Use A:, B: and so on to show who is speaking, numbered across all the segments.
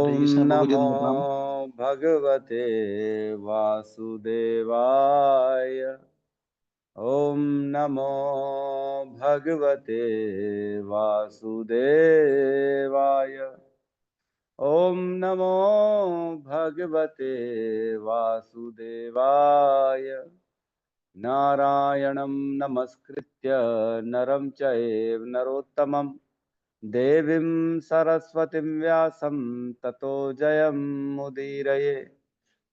A: हरे
B: ओम
A: कृष्णा प्रभु जी,
B: नमो
A: प्रणाम।
B: भगवते वासुदेवाय। ओम नमो भगवते वासुदेवाय। ओम नमो भगवते वासुदेवाय। नारायणं नमस्कृत्य नरं चैव नरोत्तमं देवीं सरस्वतीं व्यासं ततो जयमुदीरये।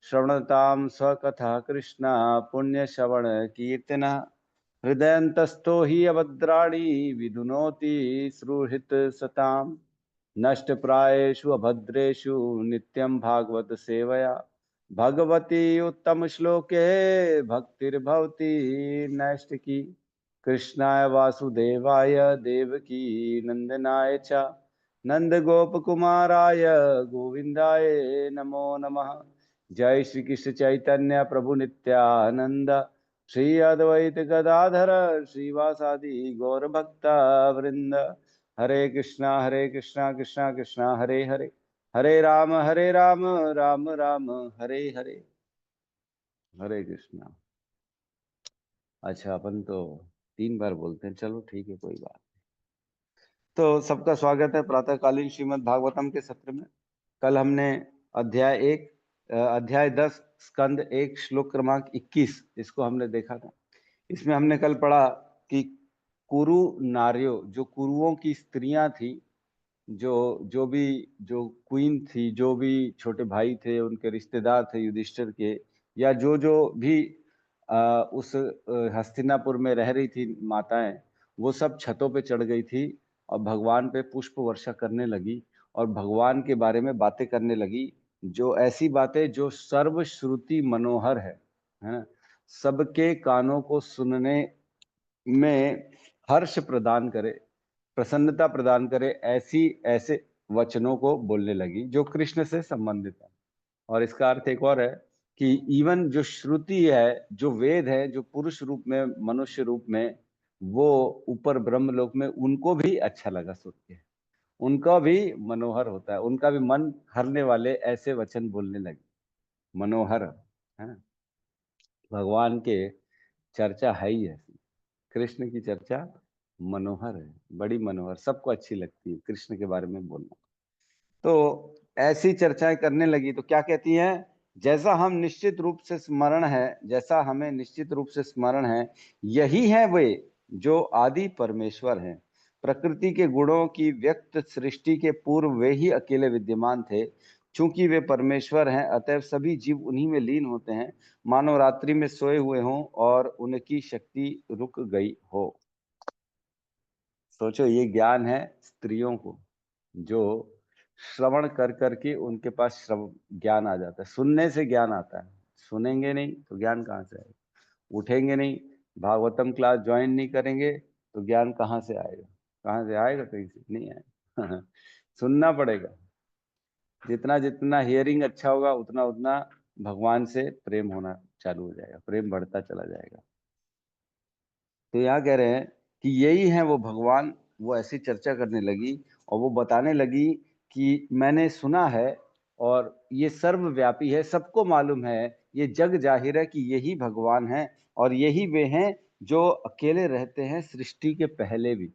B: श्रवणतां स्वकथा कृष्णा पुण्यश्रवण कीर्तना हृदयन्तस्थो हि अभद्राणि विदुनोति सुहृत् सताम्। नष्टप्रायेषु अभद्रेषु नित्यं भागवत सेवया भगवती उत्तम श्लोके भक्तिर्भवती नैष्टिकी। कृष्णाय वासुदेवाय देवकी नंदनाय च नंद गोप कुमाराय गोविंदाय नमो नमः। जय श्री कृष्ण चैतन्य प्रभु नित्यानंद श्री अद्वैत गदाधर श्रीवासादि गौर भक्ता वृंद। हरे कृष्णा कृष्णा कृष्णा हरे हरे हरे राम राम राम हरे हरे। हरे कृष्णा। अच्छा अपन तो 3 बार बोलते हैं, चलो ठीक है, कोई बात। तो सबका स्वागत है प्रातःकालीन श्रीमद् भागवतम के सत्र में। कल हमने अध्याय 10 स्कंद 1 श्लोक क्रमांक 21 इसको हमने देखा था। इसमें हमने कल पढ़ा कि कुरु नार्यो, जो कुरुओं की स्त्रियां थी, जो जो भी जो क्वीन थी, जो भी छोटे भाई थे, उनके रिश्तेदार थे युधिष्ठिर के, या जो जो भी उस हस्तिनापुर में रह रही थी माताएं, वो सब छतों पे चढ़ गई थी और भगवान पे पुष्प वर्षा करने लगी और भगवान के बारे में बातें करने लगी, जो ऐसी बातें जो सर्वश्रुति मनोहर है ना, सबके कानों को सुनने में हर्ष प्रदान करे, प्रसन्नता प्रदान करे, ऐसी ऐसे वचनों को बोलने लगी जो कृष्ण से संबंधित है। और इसका अर्थ एक और है कि इवन जो श्रुति है, जो वेद है, जो पुरुष रूप में, मनुष्य रूप में, वो ऊपर ब्रह्मलोक में उनको भी अच्छा लगा सुन के, उनका भी मनोहर होता है, उनका भी मन हरने वाले ऐसे वचन बोलने लगे। मनोहर है ना, भगवान के चर्चा है ही ऐसी। कृष्ण की चर्चा मनोहर है, बड़ी मनोहर, सबको अच्छी लगती है कृष्ण के बारे में बोलना। तो ऐसी चर्चाएं करने लगी तो क्या कहती हैं, जैसा हम निश्चित रूप से स्मरण है, जैसा हमें निश्चित रूप से स्मरण है, यही है वे जो आदि परमेश्वर हैं। प्रकृति के गुणों की व्यक्त सृष्टि के पूर्व वे ही अकेले विद्यमान थे। चूंकि वे परमेश्वर हैं, अतएव सभी जीव उन्हीं में लीन होते हैं, मानो रात्रि में सोए हुए हों और उनकी शक्ति रुक गई हो। सोचो, ये ज्ञान है स्त्रियों को, जो श्रवण कर करके उनके पास ज्ञान आ जाता है, सुनने से ज्ञान आता है। सुनेंगे नहीं तो ज्ञान कहाँ से आएगा, उठेंगे नहीं, भागवतम क्लास ज्वाइन नहीं करेंगे तो ज्ञान कहाँ से आएगा, कहाँ से आएगा, कहीं से नहीं आएगा। सुनना पड़ेगा। जितना जितना हियरिंग अच्छा होगा, उतना उतना भगवान से प्रेम होना चालू हो जाएगा, प्रेम बढ़ता चला जाएगा। तो यहाँ कह रहे हैं कि यही है वो भगवान। वो ऐसी चर्चा करने लगी और वो बताने लगी कि मैंने सुना है और ये सर्वव्यापी है, सबको मालूम है, ये जग जाहिर है कि यही भगवान है और यही वे हैं जो अकेले रहते हैं सृष्टि के पहले भी।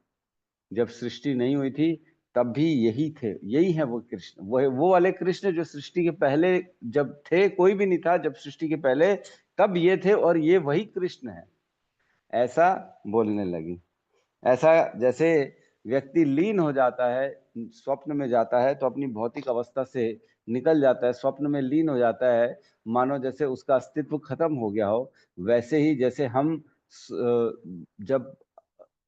B: जब सृष्टि नहीं हुई थी तब भी यही थे, यही है वो कृष्ण, वो वाले कृष्ण जो सृष्टि के पहले जब थे, कोई भी नहीं था जब सृष्टि के पहले, तब ये थे और ये वही कृष्ण है, ऐसा बोलने लगी। ऐसा जैसे व्यक्ति लीन हो जाता है, स्वप्न में जाता है तो अपनी भौतिक अवस्था से निकल जाता है, स्वप्न में लीन हो जाता है, मानो जैसे उसका अस्तित्व खत्म हो गया हो। वैसे ही जैसे हम जब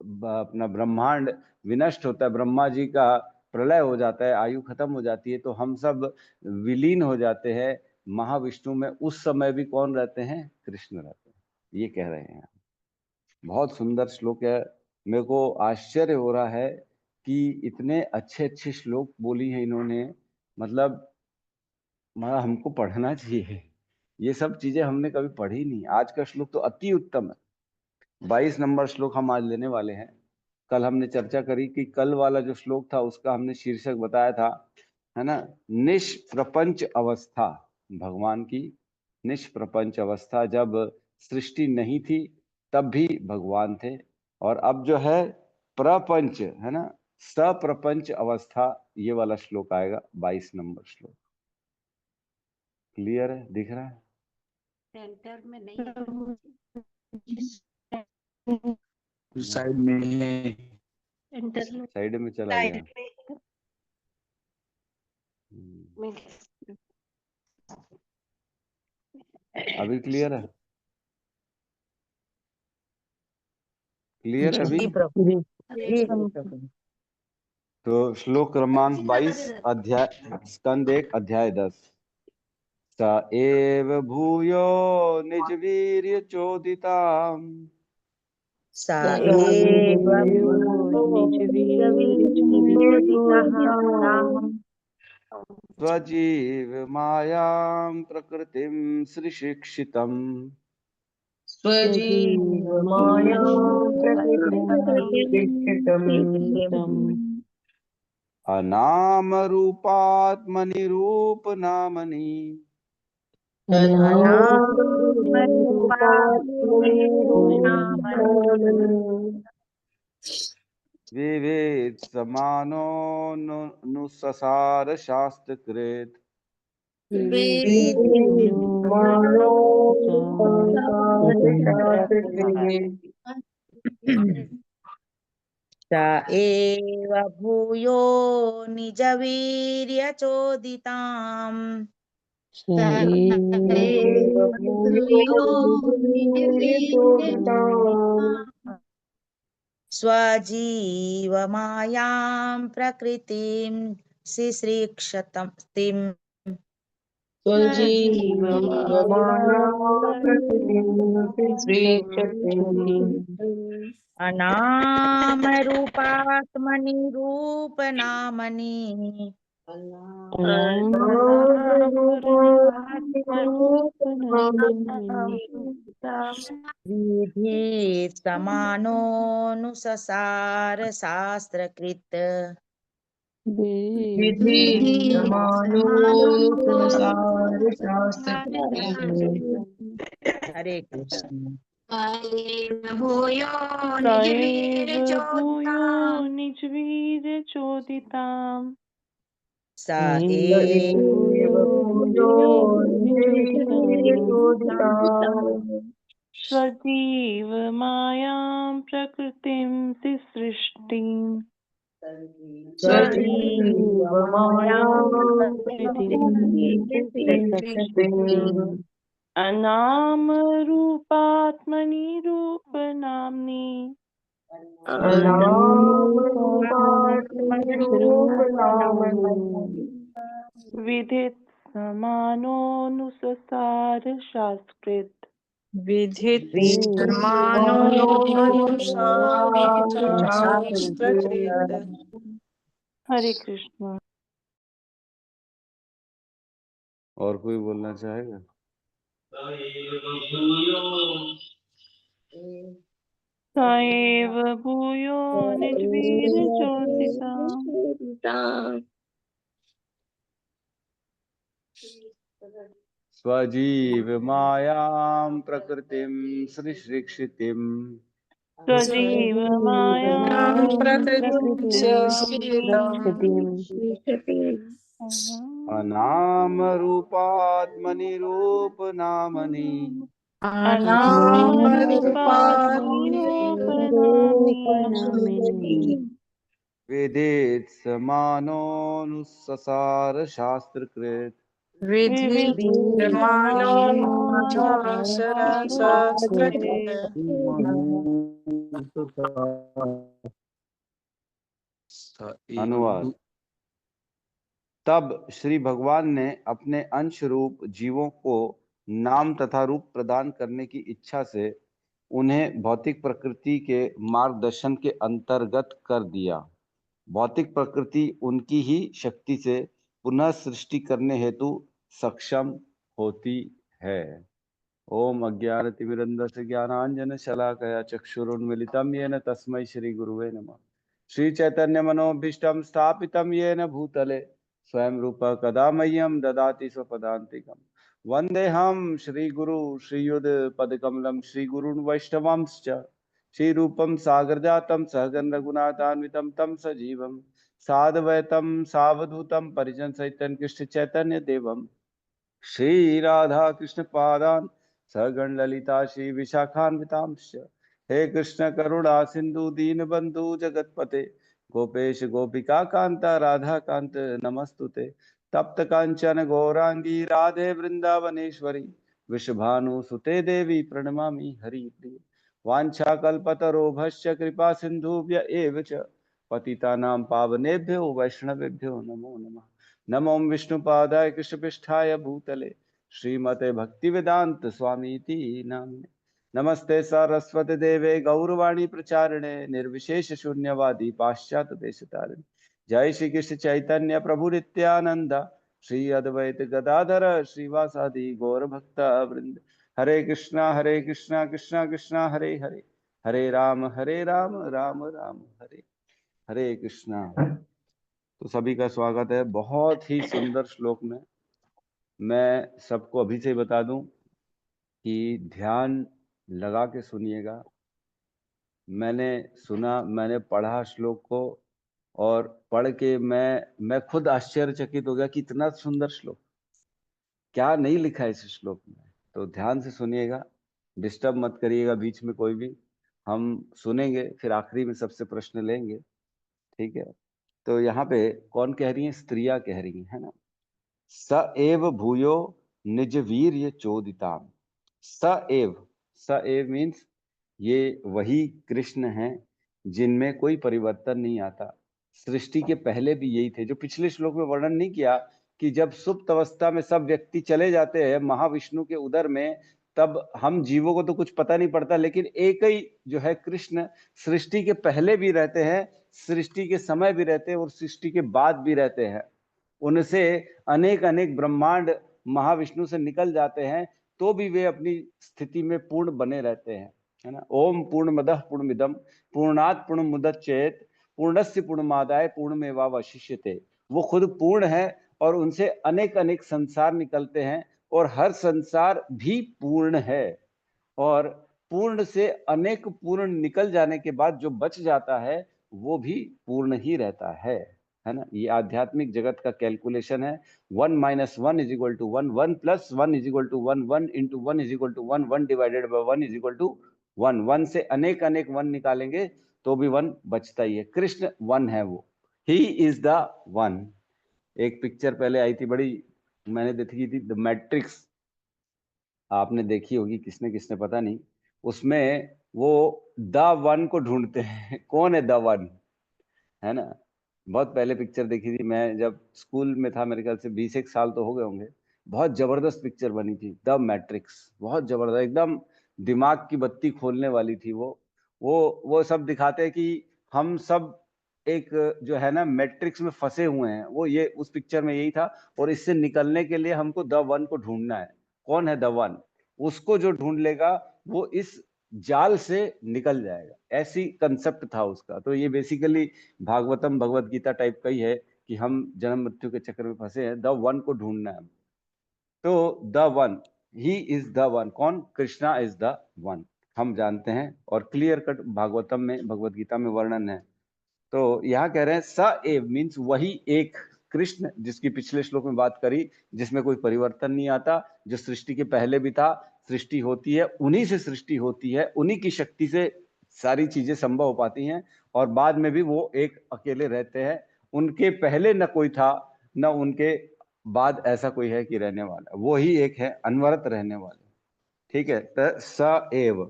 B: अपना ब्रह्मांड विनष्ट होता है, ब्रह्मा जी का प्रलय हो जाता है, आयु खत्म हो जाती है, तो हम सब विलीन हो जाते हैं महाविष्णु में। उस समय भी कौन रहते हैं, कृष्ण रहते हैं, ये कह रहे हैं। बहुत सुंदर श्लोक है। मेरे को आश्चर्य हो रहा है कि इतने अच्छे अच्छे श्लोक बोली हैं इन्होंने। मतलब हमको पढ़ना चाहिए, ये सब चीजें हमने कभी पढ़ी नहीं। आज का श्लोक तो अति उत्तम है। 22 नंबर श्लोक हम आज लेने वाले हैं। कल हमने चर्चा करी कि कल वाला जो श्लोक था उसका हमने शीर्षक बताया था है ना, निष्प्रपंच अवस्था, भगवान की निष्प्रपंच अवस्था, जब सृष्टि नहीं थी तब भी भगवान थे। और अब जो है प्रपंच, है ना, सप्रपंच अवस्था, ये वाला श्लोक आएगा 22 नंबर श्लोक। क्लियर है, दिख रहा है?
A: सेंटर में नहीं है,
C: साइड में है,
B: साइड में चला गया। अभी क्लियर है? क्लियर है अभी? तो श्लोक क्रमांक 22, अध्याय स्कंद 1 अध्याय 10। स एव भूयो निज वीर्य चोदिताम् स्वजीव मायां प्रकृतिं सृशिक्षितम् अनाम रूपात्मनि रूप नामनि विवेद समानो नुससार शास्त्रकृत
D: स एव भूयो निजवीर्य चोदिताम् स्वजीव मायां प्रकृतिं शिश्रिक्षतिम् अनाम रूपात्मनि रूप नामनि विधि समानोऽनुससार शास्त्रकृत हरे कृष्ण।
A: भूयो
E: निजवीर चोदिताम्
D: स एव
E: स्वजीव मायां प्रकृतिं सृष्टिम् अनाम रूपात्मनि रूप नाम्नि विदित समानोऽनुससार शास्त्रकृत हरे कृष्ण।
B: और कोई बोलना चाहेगा?
E: स एव भूयो निजवीर चोदिताम्
B: स्वजीव मायां प्रकृतिं सृशिक्षितिम्
E: स्वजीव मायां
B: अनाम रूपात्मनि रूप नामनि वेदेत समानोऽनुससार शास्त्रकृत अनुवाद। तब श्री भगवान ने अपने अंश रूप जीवों को नाम तथा रूप प्रदान करने की इच्छा से उन्हें भौतिक प्रकृति के मार्गदर्शन के अंतर्गत कर दिया। भौतिक प्रकृति उनकी ही शक्ति से पुनः सृष्टि करने हेतु सक्षम होती है। ओम अज्ञानतिमिरन्धस्य ज्ञानाञ्जनशलाकया चक्षुरुन्मीलितं येन तस्मै श्री गुरुवे नमः। श्री चैतन्य मनोभीष्टं स्थापितं येन भूतले स्वयं रूप कदा मह्यम ददाति स्वपदान्तिकम्। वन्देऽहं श्रीगुरु श्रीयुत पदकमलं श्रीगुरून् वैष्णवांश्च श्रीरूपं सागरजातं सहगण रघुनाथान्वितं तं सजीवं साद्वैतं सावधूतं परिजन सहितं कृष्ण चैतन्य देवं श्री राधा कृष्ण पादान सगण ललिता श्री विशाखान्वितांश्च। हे कृष्ण करुणा सिंधु दीन बंधु जगतपते गोपेश गोपिका कांता राधा कांत नमस्तुते। तप्त कांचन गौरांगी राधे वृंदावनेश्वरी विश्वभानु सुते देवी प्रणमामि हरिप्रिय। वाञ्छाकल्पतरोभश्च कृपा सिन्धुभ्य एव च पतितानां पावनेभ्यो वैष्णवेभ्यो नमो नमः। नमो विष्णुपादाय कृष्णपृष्ठाय भूतले श्रीमते भक्तिवेदांत स्वामीति नामिने। नमस्ते सरस्वती देवे गौरवाणी प्रचारिणे निर्विशेष शून्यवादी पाश्चात्य देशतारिणे। जय श्री कृष्ण चैतन्य प्रभु नित्यानंद श्री अद्वैत गदाधर श्रीवासादि गौर भक्त वृंद। हरे कृष्णा कृष्णा कृष्णा हरे हरे हरे राम राम राम हरे हरे कृष्णा। तो सभी का स्वागत है बहुत ही सुंदर श्लोक में। मैं सबको अभी से बता दूं कि ध्यान लगा के सुनिएगा। मैंने सुना, मैंने पढ़ा श्लोक को और पढ़ के मैं खुद आश्चर्यचकित हो गया कि इतना सुंदर श्लोक, क्या नहीं लिखा है इस श्लोक में। तो ध्यान से सुनिएगा, डिस्टर्ब मत करिएगा बीच में कोई भी। हम सुनेंगे फिर आखिरी में सबसे प्रश्न लेंगे, ठीक है। तो यहाँ पे कौन कह रही है? स्त्रियां कह रही है ना। स एव भूयो निज वीर्य चोदिताम। स एव मीन्स ये वही कृष्ण हैं जिनमें कोई परिवर्तन नहीं आता। सृष्टि के पहले भी यही थे, जो पिछले श्लोक में वर्णन नहीं किया कि जब सुप्त अवस्था में सब व्यक्ति चले जाते हैं महाविष्णु के उदर में, तब हम जीवों को तो कुछ पता नहीं पड़ता, लेकिन एक ही जो है कृष्ण सृष्टि के पहले भी रहते हैं, सृष्टि के समय भी रहते हैं और सृष्टि के बाद भी रहते हैं। उनसे अनेक अनेक ब्रह्मांड महाविष्णु से निकल जाते हैं तो भी वे अपनी स्थिति में पूर्ण बने रहते हैं, है ना। ओम पूर्णमदः पूर्णमिदं पूर्णात् पूर्णमुदच्येत पूर्णस्य पूर्णमादाय पूर्णमेवावशिष्यते। वो खुद पूर्ण है और उनसे अनेक अनेक संसार निकलते हैं और हर संसार भी पूर्ण है। और पूर्ण से अनेक पूर्ण निकल जाने के बाद जो बच जाता है वो भी पूर्ण ही रहता है ना। ये आध्यात्मिक जगत का कैलकुलेशन है। 1 - 1 = 1, 1 + 1 = 1, 1 × 1 = 1, 1 / 1 = 1। 1 से अनेक अनेक 1 निकालेंगे तो भी 1 बचता ही है। कृष्ण 1 है, वो ही इज द 1। एक पिक्चर पहले आई थी, बड़ी मैंने देखी थी, द मैट्रिक्स। आपने देखी होगी, किसने किसने पता नहीं। उसमें वो द 1 को ढूंढते हैं, कौन है द 1, है ना। बहुत पहले पिक्चर देखी थी मैं, जब स्कूल में था, मेरे ख्याल से 20 साल तो हो गए होंगे। बहुत जबरदस्त पिक्चर बनी थी द मैट्रिक्स, बहुत जबरदस्त, एकदम दिमाग की बत्ती खोलने वाली थी वो सब दिखाते हैं कि हम सब एक जो है ना मैट्रिक्स में फंसे हुए हैं। वो ये उस पिक्चर में यही था, और इससे निकलने के लिए हमको द 1 को ढूंढना है। कौन है द 1? उसको जो ढूंढ लेगा वो इस जाल से निकल जाएगा, ऐसी कंसेप्ट था उसका। तो ये बेसिकली भागवतम भगवत गीता टाइप का ही है कि हम जन्म मृत्यु के चक्कर में फंसे हैं, द 1 को ढूंढना है। तो द 1, ही इज द 1। कौन? कृष्णा इज द 1, हम जानते हैं, और क्लियर कट भागवतम में भगवत गीता में वर्णन है। तो यहाँ कह रहे हैं स एव मीन्स वही एक कृष्ण जिसकी पिछले श्लोक में बात करी, जिसमें कोई परिवर्तन नहीं आता, जो सृष्टि के पहले भी था। सृष्टि होती है उन्हीं से, सृष्टि होती है उन्हीं की शक्ति से सारी चीजें संभव हो पाती हैं, और बाद में भी वो एक अकेले रहते हैं। उनके पहले न कोई था, न उनके बाद ऐसा कोई है कि रहने वाला, वो ही एक है, अनवरत रहने वाले। ठीक है, तो स एव।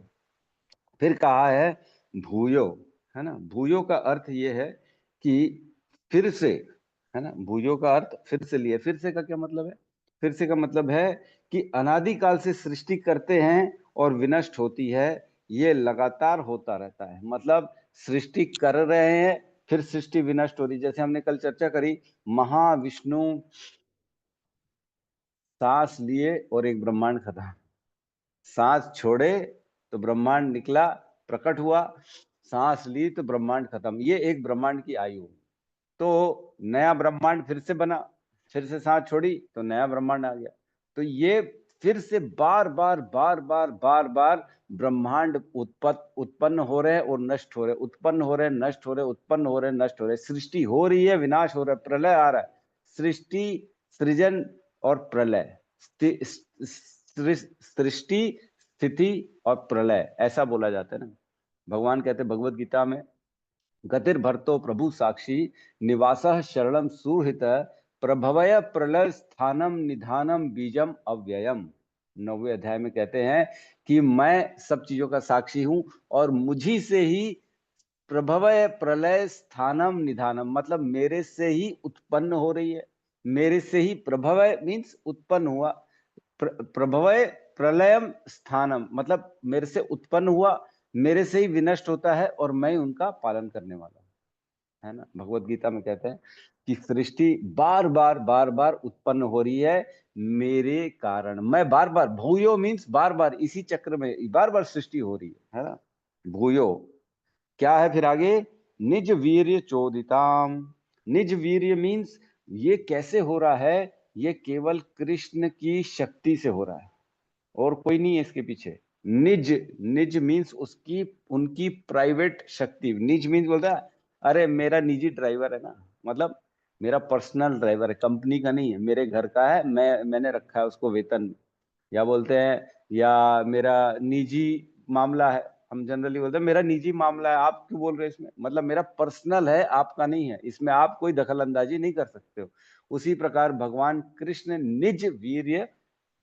B: फिर कहा है भूयो, है ना। भूयो का अर्थ ये है कि फिर से, है ना। भूयो का अर्थ फिर से लिए। फिर से का क्या मतलब है? फिर से का मतलब है कि अनादिकाल से सृष्टि करते हैं और विनष्ट होती है, ये लगातार होता रहता है। मतलब सृष्टि कर रहे हैं, फिर सृष्टि विनष्ट हो रही। जैसे हमने कल चर्चा करी, महाविष्णु सांस लिए और एक ब्रह्मांड खत्म, सांस छोड़े तो ब्रह्मांड निकला, प्रकट हुआ, सांस ली तो ब्रह्मांड खत्म। ये एक ब्रह्मांड की आयु। तो नया ब्रह्मांड फिर से बना, फिर से सांस छोड़ी तो नया ब्रह्मांड आ गया। तो ये फिर से बार बार बार बार बार बार ब्रह्मांड उत्पन्न हो रहे हैं और नष्ट हो रहे, उत्पन्न हो रहे, नष्ट हो रहे, उत्पन्न हो रहे, नष्ट हो रहे। सृष्टि हो रही है, विनाश हो रहा है, प्रलय आ रहा है। सृष्टि, सृजन और प्रलय, सृष्टि, स्थिति और प्रलय, ऐसा बोला जाता है ना। भगवान कहते हैं भगवत गीता में, गतिर भरतो प्रभु साक्षी निवासः शरणम सुहृत प्रभवय प्रलय स्थानम निधानम बीजम अव्ययम। 9वें अध्याय में कहते हैं कि मैं सब चीजों का साक्षी हूं और मुझी से ही प्रभवय प्रलय स्थानम निधानम, मतलब मेरे से ही उत्पन्न हो रही है, मेरे से ही प्रभवय मीन्स उत्पन्न हुआ, प्रभवय प्रलयम स्थानम मतलब मेरे से उत्पन्न हुआ, मेरे से ही विनष्ट होता है और मैं उनका पालन करने वाला हूं, है ना। भगवत गीता में कहते हैं कि सृष्टि बार बार बार बार उत्पन्न हो रही है मेरे कारण, मैं बार बार, भूयो मीन्स बार बार इसी चक्र में बार बार सृष्टि हो रही है ना। भूयो क्या है फिर आगे, निज वीर्य चोदिताम। निज वीर्य मीन्स ये कैसे हो रहा है, ये केवल कृष्ण की शक्ति से हो रहा है और कोई नहीं है इसके पीछे। निज, निज मीन्स उसकी, उनकी प्राइवेट शक्ति। निज मीन्स बोलता है अरे मेरा निजी ड्राइवर है ना, मतलब मेरा पर्सनल ड्राइवर है, कंपनी का नहीं है, मेरे घर का है, मैंने रखा है उसको वेतन, या बोलते हैं या मेरा निजी मामला है, हम जनरली बोलते हैं मेरा निजी मामला है। आप क्यों बोल रहे हैं इसमें, मतलब मेरा पर्सनल है, आपका नहीं है, इसमें आप कोई दखल अंदाजी नहीं कर सकते हो। उसी प्रकार भगवान कृष्ण निज वीर्य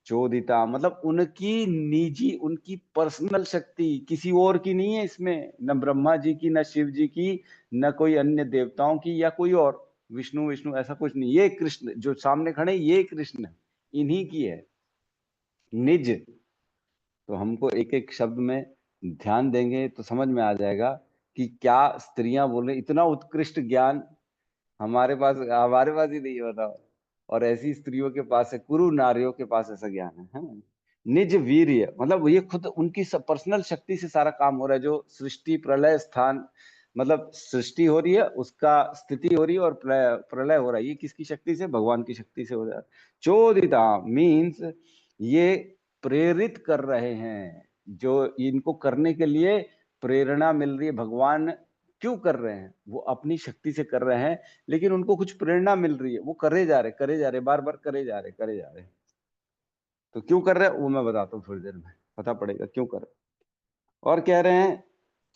B: चोदिता, मतलब उनकी निजी, उनकी पर्सनल शक्ति, किसी और की नहीं है इसमें, न ब्रह्मा जी की, न शिव जी की, न कोई अन्य देवताओं की या कोई और, विष्णु विष्णु ऐसा कुछ नहीं। ये कृष्ण जो सामने खड़े, ये कृष्ण इन्हीं की है निज। तो हमको एक एक शब्द में ध्यान देंगे तो समझ में आ जाएगा कि क्या स्त्रियां बोल रही, इतना उत्कृष्ट ज्ञान हमारे पास ही नहीं है, बताओ। और ऐसी स्त्रियों के पास है, कुरु नारियों के पास ऐसा ज्ञान है ना? निज वीर्य मतलब ये खुद उनकी पर्सनल शक्ति से सारा काम हो रहा है। जो सृष्टि प्रलय स्थान, मतलब सृष्टि हो रही है, उसका स्थिति हो रही है और प्रलय हो रहा है, ये किसकी शक्ति से, भगवान की शक्ति से हो रहा है। चोदिता मीन्स ये प्रेरित कर रहे हैं, जो इनको करने के लिए प्रेरणा मिल रही है। भगवान क्यों कर रहे हैं, वो अपनी शक्ति से कर रहे हैं, लेकिन उनको कुछ प्रेरणा मिल रही है, वो करे जा रहे बार बार करे जा रहे। तो क्यों कर रहे हैं वो मैं बताता हूँ थोड़ी देर में, पता पड़ेगा क्यों कर रहे। और कह रहे हैं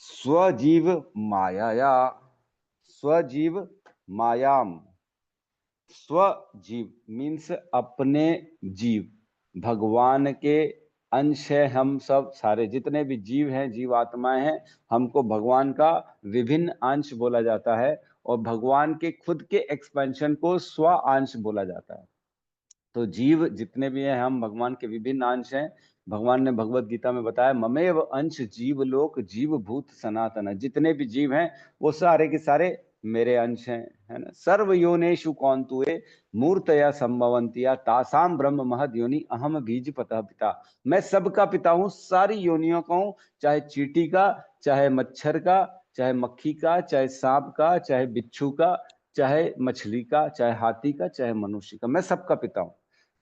B: स्वजीव मायाया, स्वजीव मायाम। स्वजीव मीन्स अपने जीव, भगवान के अंश है हम सब, सारे जितने भी जीव हैं, जीव आत्माएं हैं, हमको भगवान का विभिन्न अंश बोला जाता है और भगवान के खुद के एक्सपेंशन को स्व अंश बोला जाता है। तो जीव जितने भी हैं, हम भगवान के विभिन्न अंश हैं। भगवान ने भगवत गीता में बताया ममेव अंश जीवलोक जीव भूत सनातन, जितने भी जीव हैं वो सारे के सारे मेरे अंश हैं, है ना। सर्व योनेषु कौंतुए मूर्तया संभवंतिया तासाम ब्रह्म महद योनि अहम बीज पतः पिता। मैं सबका पिता हूँ, सारी योनियों का हूँ, चाहे चींटी का, चाहे मच्छर का, चाहे मक्खी का, चाहे सांप का, चाहे बिच्छू का, चाहे मछली का, चाहे हाथी का, चाहे मनुष्य का, मैं सबका पिता हूँ।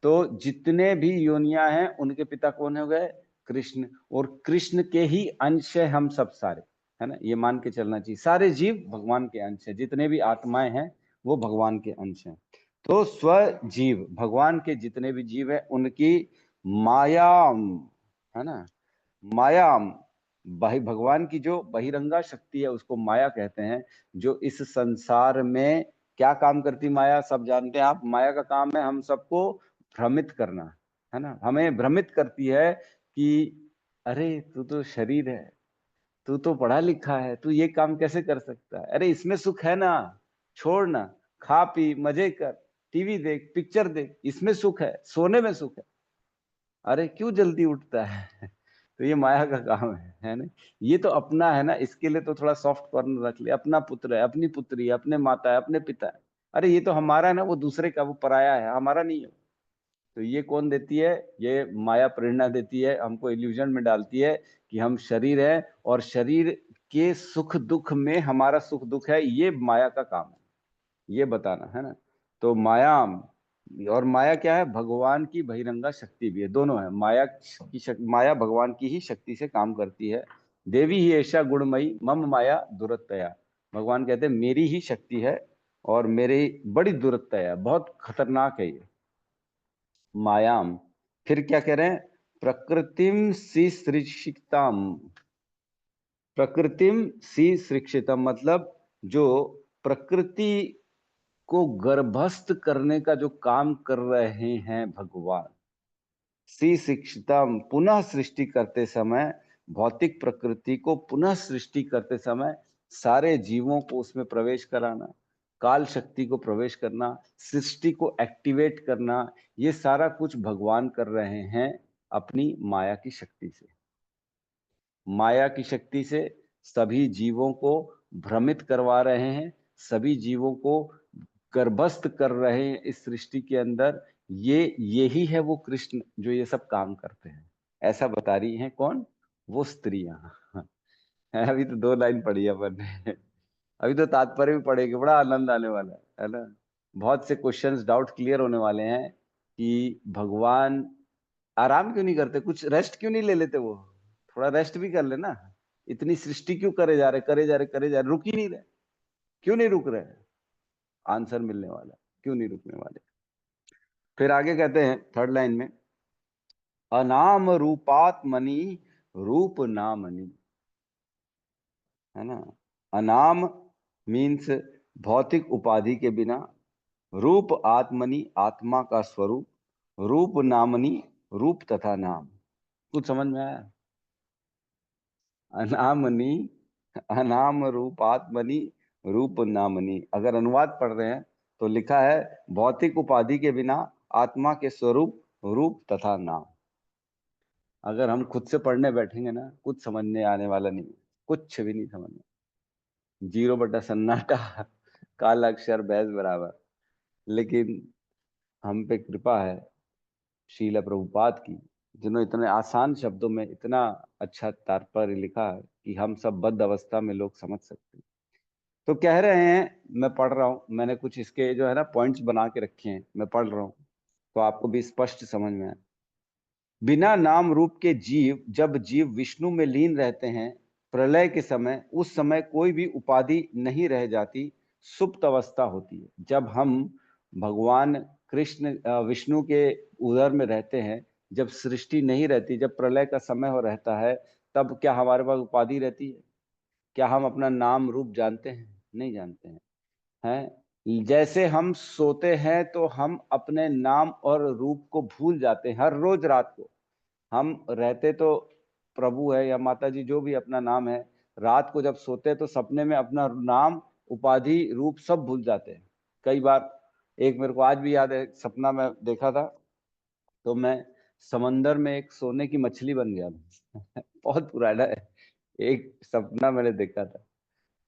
B: तो जितने भी योनियां हैं उनके पिता कौन हो गए, कृष्ण, और कृष्ण के ही अंश है हम सब सारे, है ना। ये मान के चलना चाहिए, सारे जीव भगवान के अंश है, जितने भी आत्माएं हैं वो भगवान के अंश हैं। तो स्वजीव, भगवान के जितने भी जीव है उनकी मायाम, है ना, मायाम, भगवान की जो बहिरंगा शक्ति है उसको माया कहते हैं। जो इस संसार में क्या काम करती माया, सब जानते हैं आप। माया का काम है हम सबको भ्रमित करना, है ना। हमें भ्रमित करती है कि अरे तू तो शरीर है, तू तो पढ़ा लिखा है, तू ये काम कैसे कर सकता है, अरे इसमें सुख है ना, छोड़ ना, खा पी मजे कर, टीवी देख, पिक्चर देख, इसमें सुख है, सोने में सुख है, अरे क्यों जल्दी उठता है तो ये माया का काम है ना। ये तो अपना है ना, इसके लिए तो थोड़ा सॉफ्ट कॉर्नर रख ले, अपना पुत्र है, अपनी पुत्री है, अपने माता है, अपने पिता है, अरे ये तो हमारा है ना, वो दूसरे का, वो पराया है, हमारा नहीं है। तो ये कौन देती है, ये माया प्रेरणा देती है, हमको इल्यूजन में डालती है कि हम शरीर है और शरीर के सुख दुख में हमारा सुख दुख है, ये माया का काम है, ये बताना, है ना। तो मायाम और माया क्या है? भगवान की बहिरंगा शक्ति भी है, दोनों है। माया भगवान की ही शक्ति से काम करती है। देवी ही ऐसा गुणमयी मम माया दुरतया। भगवान कहते हैं मेरी ही शक्ति है और मेरी बड़ी दुरतया है, बहुत खतरनाक है ये मायाम। फिर क्या कह रहे हैं? प्रकृतिम सी सृक्षिताम। प्रकृतिम सी सृक्षितम मतलब जो प्रकृति को गर्भस्थ करने का जो काम कर रहे हैं भगवान। सी शिक्षितम पुनः सृष्टि करते समय, भौतिक प्रकृति को पुनः सृष्टि करते समय सारे जीवों को उसमें प्रवेश कराना, काल शक्ति को प्रवेश करना, सृष्टि को एक्टिवेट करना, ये सारा कुछ भगवान कर रहे हैं अपनी माया की शक्ति से। माया की शक्ति से सभी जीवों को भ्रमित करवा रहे हैं, सभी जीवों को गर्भस्थ कर रहे हैं इस सृष्टि के अंदर। यही है वो कृष्ण जो ये सब काम करते हैं, ऐसा बता रही हैं कौन? वो स्त्रियां। अभी तो 2 लाइन पढ़ी अपन ने, अभी तो तात्पर्य भी पढ़ेंगे, बड़ा आनंद आने वाला है ना। बहुत से क्वेश्चंस डाउट क्लियर होने वाले हैं कि भगवान आराम क्यों नहीं करते, कुछ रेस्ट क्यों नहीं ले लेते? वो थोड़ा रेस्ट भी कर लेना। इतनी सृष्टि क्यों करे जा रहे, करे जा रहे, करे जा रहे, रुक ही नहीं रहे, क्यों नहीं रुक रहे? आंसर मिलने वाला, क्यों नहीं रुकने वाले। फिर आगे कहते हैं 3rd लाइन में, अनाम रूपात्मनि रूप नामनि, है ना। अनाम मीन्स भौतिक उपाधि के बिना, रूप आत्मनि आत्मा का स्वरूप, रूप नामनि रूप तथा नाम। कुछ समझ में आया? अनामनि अनाम रूपात्मनि रूप नामनि, अगर अनुवाद पढ़ रहे हैं तो लिखा है भौतिक उपाधि के बिना आत्मा के स्वरूप, रूप तथा नाम। अगर हम खुद से पढ़ने बैठेंगे ना, कुछ समझने आने वाला नहीं, कुछ भी नहीं समझना, 0 बटा सन्नाटा, काला अक्षर भैंस बराबर। लेकिन हम पे कृपा है श्रील प्रभुपाद की, जिन्होंने इतने आसान शब्दों में इतना अच्छा तात्पर्य लिखा है कि हम सब बद्ध अवस्था में लोग समझ सकते हैं। तो कह रहे हैं, मैं पढ़ रहा हूं, मैंने कुछ इसके जो है ना पॉइंट्स बना के रखे हैं, मैं पढ़ रहा हूं तो आपको भी स्पष्ट समझ में आए। बिना नाम रूप के जीव, जब जीव विष्णु में लीन रहते हैं प्रलय के समय, उस समय कोई भी उपाधि नहीं रह जाती, सुप्त अवस्था होती है। जब हम भगवान कृष्ण विष्णु के उदर में रहते हैं, जब सृष्टि नहीं रहती, जब प्रलय का समय हो रहता है, तब क्या हमारे पास उपाधि रहती है? क्या हम अपना नाम रूप जानते हैं? नहीं जानते हैं। जैसे हम सोते हैं तो हम अपने नाम और रूप को भूल जाते हैं। हर रोज रात को हम रहते तो प्रभु है या माता जी जो भी अपना नाम है, रात को जब सोते हैं तो सपने में अपना नाम, उपाधि, रूप सब भूल जाते हैं। कई बार, एक मेरे को आज भी याद है, सपना में देखा था, तो मैं समंदर में एक सोने की मछली बन गया। बहुत पुराना है, एक सपना मैंने देखा था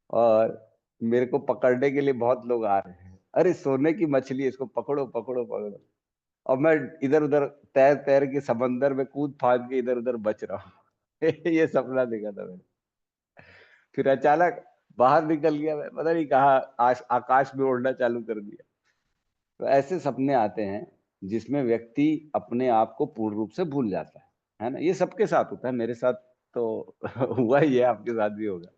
B: और मेरे को पकड़ने के लिए बहुत लोग आ रहे हैं, अरे सोने की मछली, इसको पकड़ो पकड़ो पकड़ो। और मैं इधर उधर तैर तैर के समंदर में कूद फाद के इधर उधर बच रहा हूँ। ये सपना देखा था मैंने। फिर अचानक बाहर निकल गया, मैं पता नहीं कहाँ आकाश में उड़ना चालू कर दिया। तो ऐसे सपने आते हैं जिसमें व्यक्ति अपने आप को पूर्ण रूप से भूल जाता है ना। ये सबके साथ होता है, मेरे साथ तो हुआ ही है, आपके साथ भी होगा।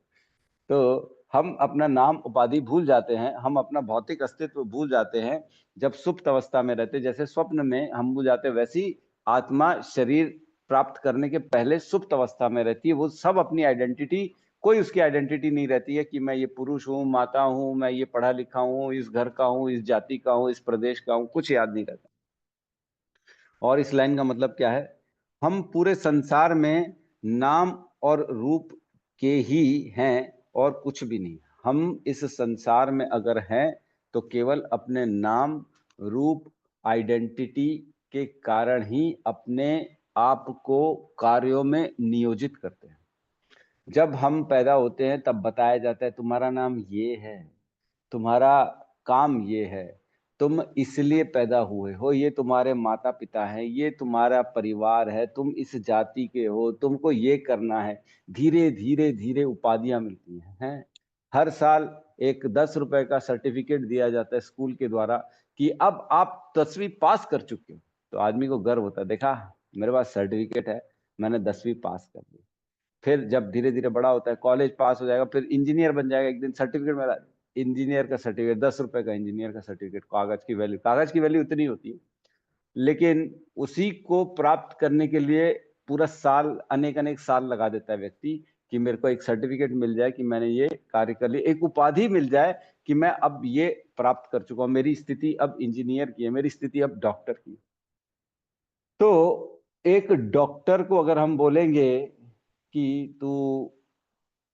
B: तो हम अपना नाम उपाधि भूल जाते हैं, हम अपना भौतिक अस्तित्व भूल जाते हैं जब सुप्त अवस्था में रहते। जैसे स्वप्न में हम भूल जाते हैं, वैसी आत्मा शरीर प्राप्त करने के पहले सुप्त अवस्था में रहती है। वो सब अपनी आइडेंटिटी, कोई उसकी आइडेंटिटी नहीं रहती है कि मैं ये पुरुष हूँ, माता हूँ, मैं ये पढ़ा लिखा हूँ, इस घर का हूँ, इस जाति का हूँ, इस प्रदेश का हूँ, कुछ याद नहीं रहता। और इस लाइन का मतलब क्या है? हम पूरे संसार में नाम और रूप के ही हैं और कुछ भी नहीं। हम इस संसार में अगर हैं तो केवल अपने नाम, रूप, आइडेंटिटी के कारण ही अपने आप को कार्यों में नियोजित करते हैं। जब हम पैदा होते हैं तब बताया जाता है तुम्हारा नाम ये है, तुम्हारा काम ये है, तुम इसलिए पैदा हुए हो, ये तुम्हारे माता पिता हैं, ये तुम्हारा परिवार है, तुम इस जाति के हो, तुमको ये करना है। धीरे धीरे धीरे उपाधियां मिलती हैं। हर साल एक 10 रुपए का सर्टिफिकेट दिया जाता है स्कूल के द्वारा कि अब आप 10वीं पास कर चुके हो, तो आदमी को गर्व होता है, देखा मेरे पास सर्टिफिकेट है, मैंने 10वीं पास कर ली। फिर जब धीरे धीरे बड़ा होता है, कॉलेज पास हो जाएगा, फिर इंजीनियर बन जाएगा, एक दिन सर्टिफिकेट मिला, इंजीनियर का सर्टिफिकेट 10 रुपए का इंजीनियर का सर्टिफिकेट, कागज की वैल्यू उतनी होती है, लेकिन उसी को प्राप्त करने के लिए पूरा साल अनेक अनेक साल लगा देता है व्यक्ति कि मेरे को एक सर्टिफिकेट मिल जाए कि मैंने ये कार्य कर लिया, एक उपाधि मिल जाए कि मैं अब ये प्राप्त कर चुका हूं, मेरी स्थिति अब इंजीनियर की है, मेरी स्थिति अब डॉक्टर की है। तो एक डॉक्टर को अगर हम बोलेंगे कि तू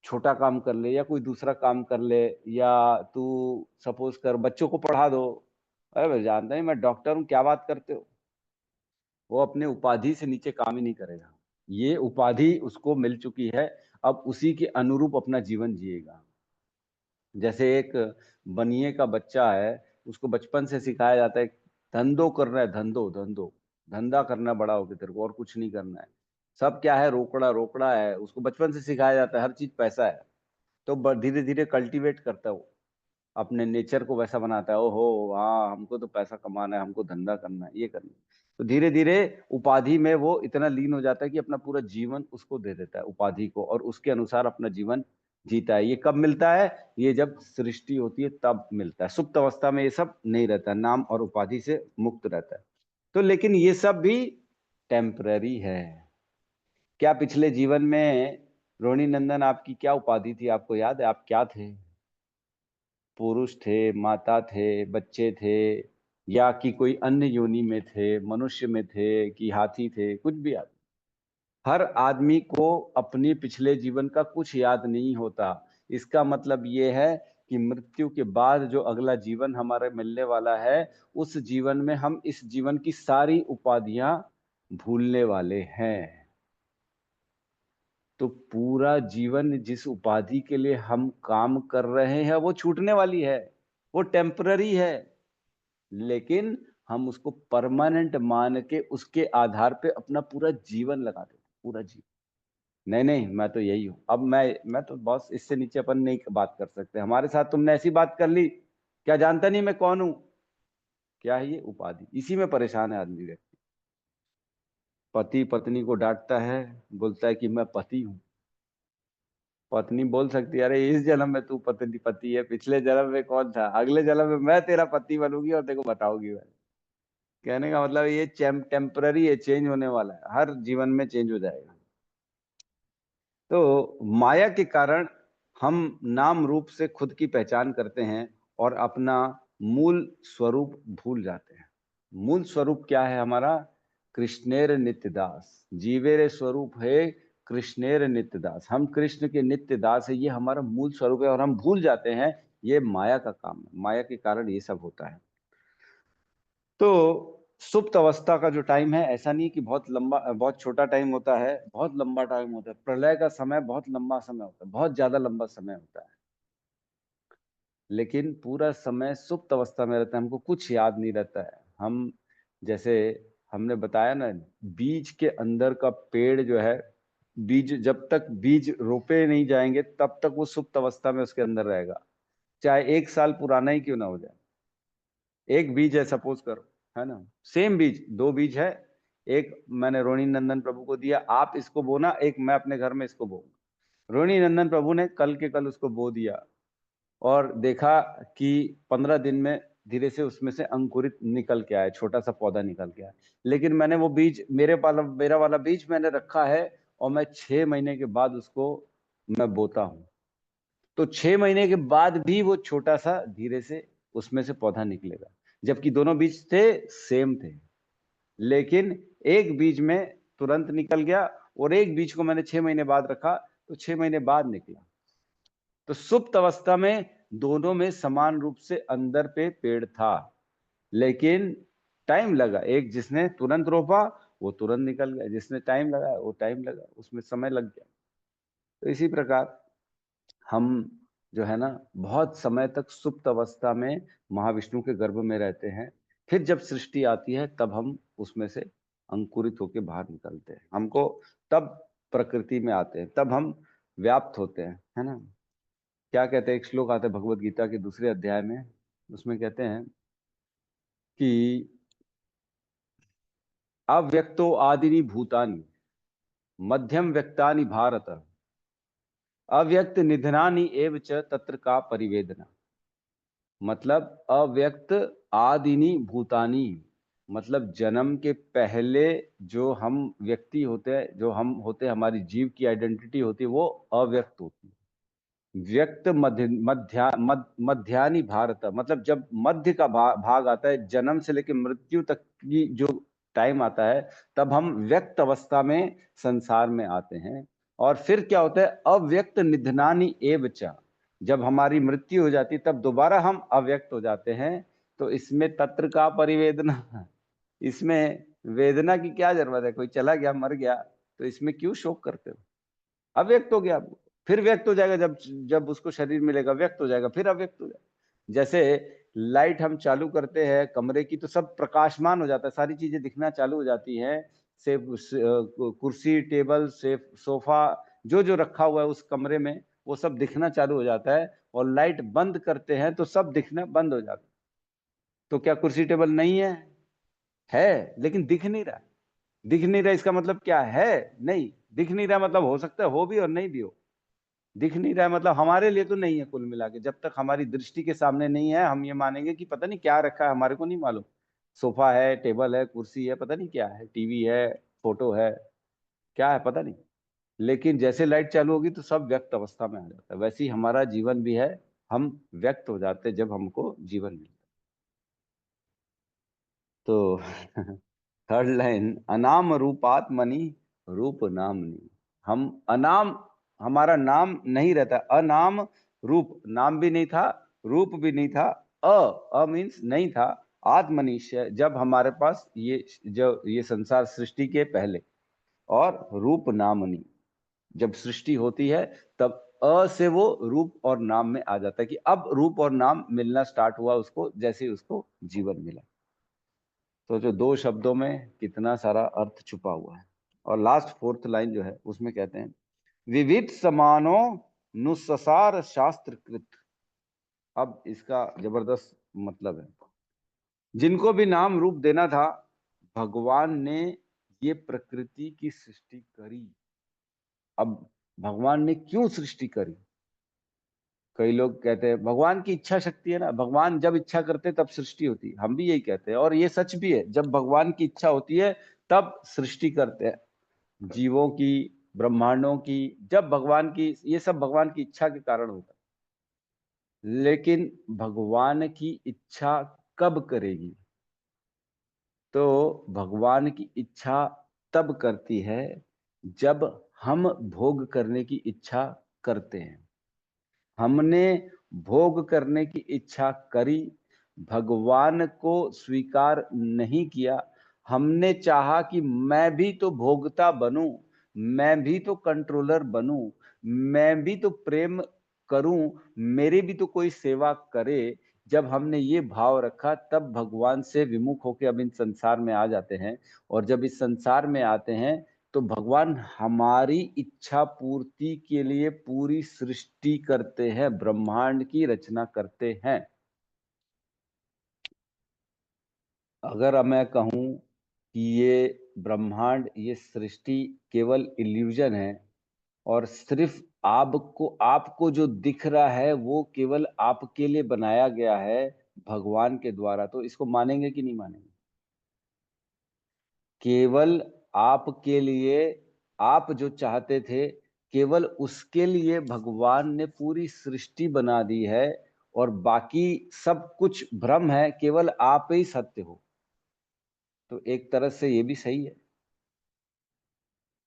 B: छोटा काम कर ले या कोई दूसरा काम कर ले, या तू सपोज कर बच्चों को पढ़ा दो, अरे मैं जानता ही मैं डॉक्टर हूं, क्या बात करते हो, वो अपने उपाधि से नीचे काम ही नहीं करेगा। ये उपाधि उसको मिल चुकी है, अब उसी के अनुरूप अपना जीवन जिएगा। जैसे एक बनिए का बच्चा है, उसको बचपन से सिखाया जाता है धंधो करना है, धंधा करना, बड़ा होकर तेरे को और कुछ नहीं करना है, सब क्या है, रोकड़ा रोकड़ा है, उसको बचपन से सिखाया जाता है हर चीज पैसा है। तो धीरे धीरे कल्टीवेट करता है, वो अपने नेचर को वैसा बनाता है, ओहो हाँ हमको तो पैसा कमाना है, हमको धंधा करना है, ये करना है। तो धीरे धीरे उपाधि में वो इतना लीन हो जाता है कि अपना पूरा जीवन उसको दे देता है उपाधि को, और उसके अनुसार अपना जीवन जीता है। ये कब मिलता है? ये जब सृष्टि होती है तब मिलता है। सुप्त अवस्था में ये सब नहीं रहता, नाम और उपाधि से मुक्त रहता है। तो लेकिन ये सब भी टेम्पररी है। क्या पिछले जीवन में रोहिणी नंदन आपकी क्या उपाधि थी, आपको याद है आप क्या थे? पुरुष थे, माता थे, बच्चे थे, या कि कोई अन्य योनि में थे, मनुष्य में थे कि हाथी थे, कुछ भी याद। हर आदमी को अपने पिछले जीवन का कुछ याद नहीं होता। इसका मतलब ये है कि मृत्यु के बाद जो अगला जीवन हमारे मिलने वाला है, उस जीवन में हम इस जीवन की सारी उपाधियां भूलने वाले हैं। तो पूरा जीवन जिस उपाधि के लिए हम काम कर रहे हैं वो छूटने वाली है, वो टेम्पररी है, लेकिन हम उसको परमानेंट मान के उसके आधार पे अपना पूरा जीवन लगा देते, पूरा जीवन। नहीं नहीं मैं तो यही हूं, अब मैं तो बॉस, इससे नीचे अपन नहीं बात कर सकते। हमारे साथ तुमने ऐसी बात कर ली, क्या जानता नहीं मैं कौन हूं? क्या है ये? उपाधि। इसी में परेशान है आदमी व्यक्ति। पति पत्नी को डांटता है, बोलता है कि मैं पति हूं। पत्नी बोल सकती है अरे इस जन्म में तू पति है, पिछले जन्म में कौन था, अगले जन्म में मैं तेरा पति बनूंगी और तेरे को बताऊंगी मैं। कहने का मतलब ये टेम्पररी है, चेंज होने वाला है, हर जीवन में चेंज हो जाएगा। तो माया के कारण हम नाम रूप से खुद की पहचान करते हैं और अपना मूल स्वरूप भूल जाते हैं। मूल स्वरूप क्या है हमारा? कृष्णेर नित्यदास, जीवेरे स्वरूप है कृष्णेर नित्यदास। हम कृष्ण के नित्यदास है, ये हमारा मूल स्वरूप है और हम भूल जाते हैं। ये माया का काम है, माया के कारण ये सब होता है। तो सुप्त अवस्था का जो टाइम है, ऐसा नहीं कि बहुत लंबा बहुत छोटा टाइम होता है, बहुत लंबा टाइम होता है। प्रलय का समय बहुत लंबा समय होता है, बहुत ज्यादा लंबा समय होता है, लेकिन पूरा समय सुप्त अवस्था में रहता है, हमको कुछ याद नहीं रहता है। हम जैसे हमने बताया ना, बीज के अंदर का पेड़ जो है, बीज जब तक बीज रोपे नहीं जाएंगे तब तक वो सुप्त अवस्था में उसके अंदर रहेगा, चाहे 1 साल पुराना ही क्यों ना हो जाए। एक बीज है सपोज करो, है ना, सेम बीज, 2 बीज है, एक मैंने रोहिणी नंदन प्रभु को दिया, आप इसको बोना, एक मैं अपने घर में इसको बोऊंगा। रोहिणी नंदन प्रभु ने कल के कल उसको बो दिया और देखा कि 15 दिन में धीरे से उसमें से अंकुरित निकल के आया, छोटा सा पौधा निकल के आया। लेकिन मैंने वो बीज, मेरा वाला बीज मैंने रखा है और मैं 6 महीने के बाद उसको मैं बोता हूँ, तो 6 महीने के बाद भी वो छोटा सा धीरे से उसमें से पौधा निकलेगा, जबकि दोनों बीज थे, सेम थे। लेकिन एक बीज में तुरंत निकल गया और एक बीज को मैंने 6 महीने बाद रखा तो 6 महीने बाद निकला। तो सुप्त अवस्था में दोनों में समान रूप से अंदर पे पेड़ था, लेकिन टाइम लगा। एक जिसने तुरंत रोपा वो तुरंत निकल गया, जिसने टाइम लगाया वो टाइम लगा, उसमें समय लग गया। तो इसी प्रकार हम जो है ना, बहुत समय तक सुप्त अवस्था में महाविष्णु के गर्भ में रहते हैं। फिर जब सृष्टि आती है तब हम उसमें से अंकुरित होकर बाहर निकलते हैं, हमको तब प्रकृति में आते हैं, तब हम व्याप्त होते हैं, है ना। क्या कहते हैं, एक श्लोक आता है भगवत गीता के दूसरे अध्याय में, उसमें कहते हैं कि अव्यक्तो आदिनि भूतानि मध्यम व्यक्तानि भारत अव्यक्त निधनानि एव च तत्र का परिवेदना। मतलब अव्यक्त आदिनि भूतानि, मतलब जन्म के पहले जो हम व्यक्ति होते हैं, जो हम होते हैं, हमारी जीव की आइडेंटिटी होती है, वो अव्यक्त होती है। व्यक्त मध्यानि भारत, मतलब जब मध्य का भाग आता है, जन्म से लेकर मृत्यु तक की जो टाइम आता है, तब हम व्यक्त अवस्था में संसार में आते हैं। और फिर क्या होता है, अव्यक्त निधनानि एव च, जब हमारी मृत्यु हो जाती है तब दोबारा हम अव्यक्त हो जाते हैं। तो इसमें तत्र का परिवेदना, इसमें वेदना की क्या जरूरत है, कोई चला गया मर गया तो इसमें क्यों शोक करते हो, अव्यक्त हो गया, फिर व्यक्त हो जाएगा, जब जब उसको शरीर मिलेगा व्यक्त हो जाएगा, फिर अव्यक्त हो जाएगा। जैसे लाइट हम चालू करते हैं कमरे की तो सब प्रकाशमान हो जाता है, सारी चीजें दिखना चालू हो जाती हैं, सिर्फ कुर्सी टेबल सिर्फ सोफा जो जो रखा हुआ है उस कमरे में वो सब दिखना चालू हो जाता है, और लाइट बंद करते हैं तो सब दिखना बंद हो जाता है। तो क्या कुर्सी टेबल नहीं है लेकिन दिख नहीं रहा। दिख नहीं रहा इसका मतलब क्या है, नहीं दिख नहीं रहा मतलब हो सकता है हो भी और नहीं भी हो। दिख नहीं रहा है मतलब हमारे लिए तो नहीं है, कुल मिला के जब तक हमारी दृष्टि के सामने नहीं है हम ये मानेंगे कि पता नहीं क्या रखा है, हमारे को नहीं मालूम, सोफा है, टेबल है, कुर्सी है, पता नहीं क्या है, टीवी है, फोटो है, क्या है पता नहीं। लेकिन जैसे लाइट चालू होगी तो सब व्यक्त अवस्था में आ जाता है। वैसे ही हमारा जीवन भी है, हम व्यक्त हो जाते हैं जब हमको जीवन मिलता है। तो थर्ड लाइन, अनाम रूपात्मनि रूप नामनि, हम अनाम, हमारा नाम नहीं रहता, अनाम रूप, नाम भी नहीं था रूप भी नहीं था, अ मीन्स नहीं था, आत्मनिश्चय जब हमारे पास ये संसार सृष्टि के पहले, और रूप नामनि जब सृष्टि होती है तब अ से वो रूप और नाम में आ जाता है कि अब रूप और नाम मिलना स्टार्ट हुआ उसको, जैसे उसको जीवन मिला। तो जो दो शब्दों में कितना सारा अर्थ छुपा हुआ है। और लास्ट फोर्थ लाइन जो है उसमें कहते हैं विविध समानो नुससार शास्त्रकृत। अब इसका जबरदस्त मतलब है, जिनको भी नाम रूप देना था भगवान ने ये प्रकृति की सृष्टि करी। अब भगवान ने क्यों सृष्टि करी, कई लोग कहते हैं भगवान की इच्छा शक्ति है ना, भगवान जब इच्छा करते हैं तब सृष्टि होती है, हम भी यही कहते हैं और ये सच भी है, जब भगवान की इच्छा होती है तब सृष्टि करते हैं जीवों की, ब्रह्मांडों की, जब भगवान की, ये सब भगवान की इच्छा के कारण होता है। लेकिन भगवान की इच्छा कब करेगी, तो भगवान की इच्छा तब करती है जब हम भोग करने की इच्छा करते हैं। हमने भोग करने की इच्छा करी, भगवान को स्वीकार नहीं किया, हमने चाहा कि मैं भी तो भोगता बनूं, मैं भी तो कंट्रोलर बनूं, मैं भी तो प्रेम करूं, मेरी भी तो कोई सेवा करे। जब हमने ये भाव रखा तब भगवान से विमुख होकर अब इन संसार में आ जाते हैं। और जब इस संसार में आते हैं तो भगवान हमारी इच्छा पूर्ति के लिए पूरी सृष्टि करते हैं, ब्रह्मांड की रचना करते हैं। अगर मैं कहूं कि ये ब्रह्मांड, ये सृष्टि केवल इल्यूजन है और सिर्फ आपको जो दिख रहा है वो केवल आपके लिए बनाया गया है भगवान के द्वारा, तो इसको मानेंगे कि नहीं मानेंगे? केवल आपके लिए, आप जो चाहते थे केवल उसके लिए भगवान ने पूरी सृष्टि बना दी है, और बाकी सब कुछ भ्रम है, केवल आप ही सत्य हो। तो एक तरह से ये भी सही है,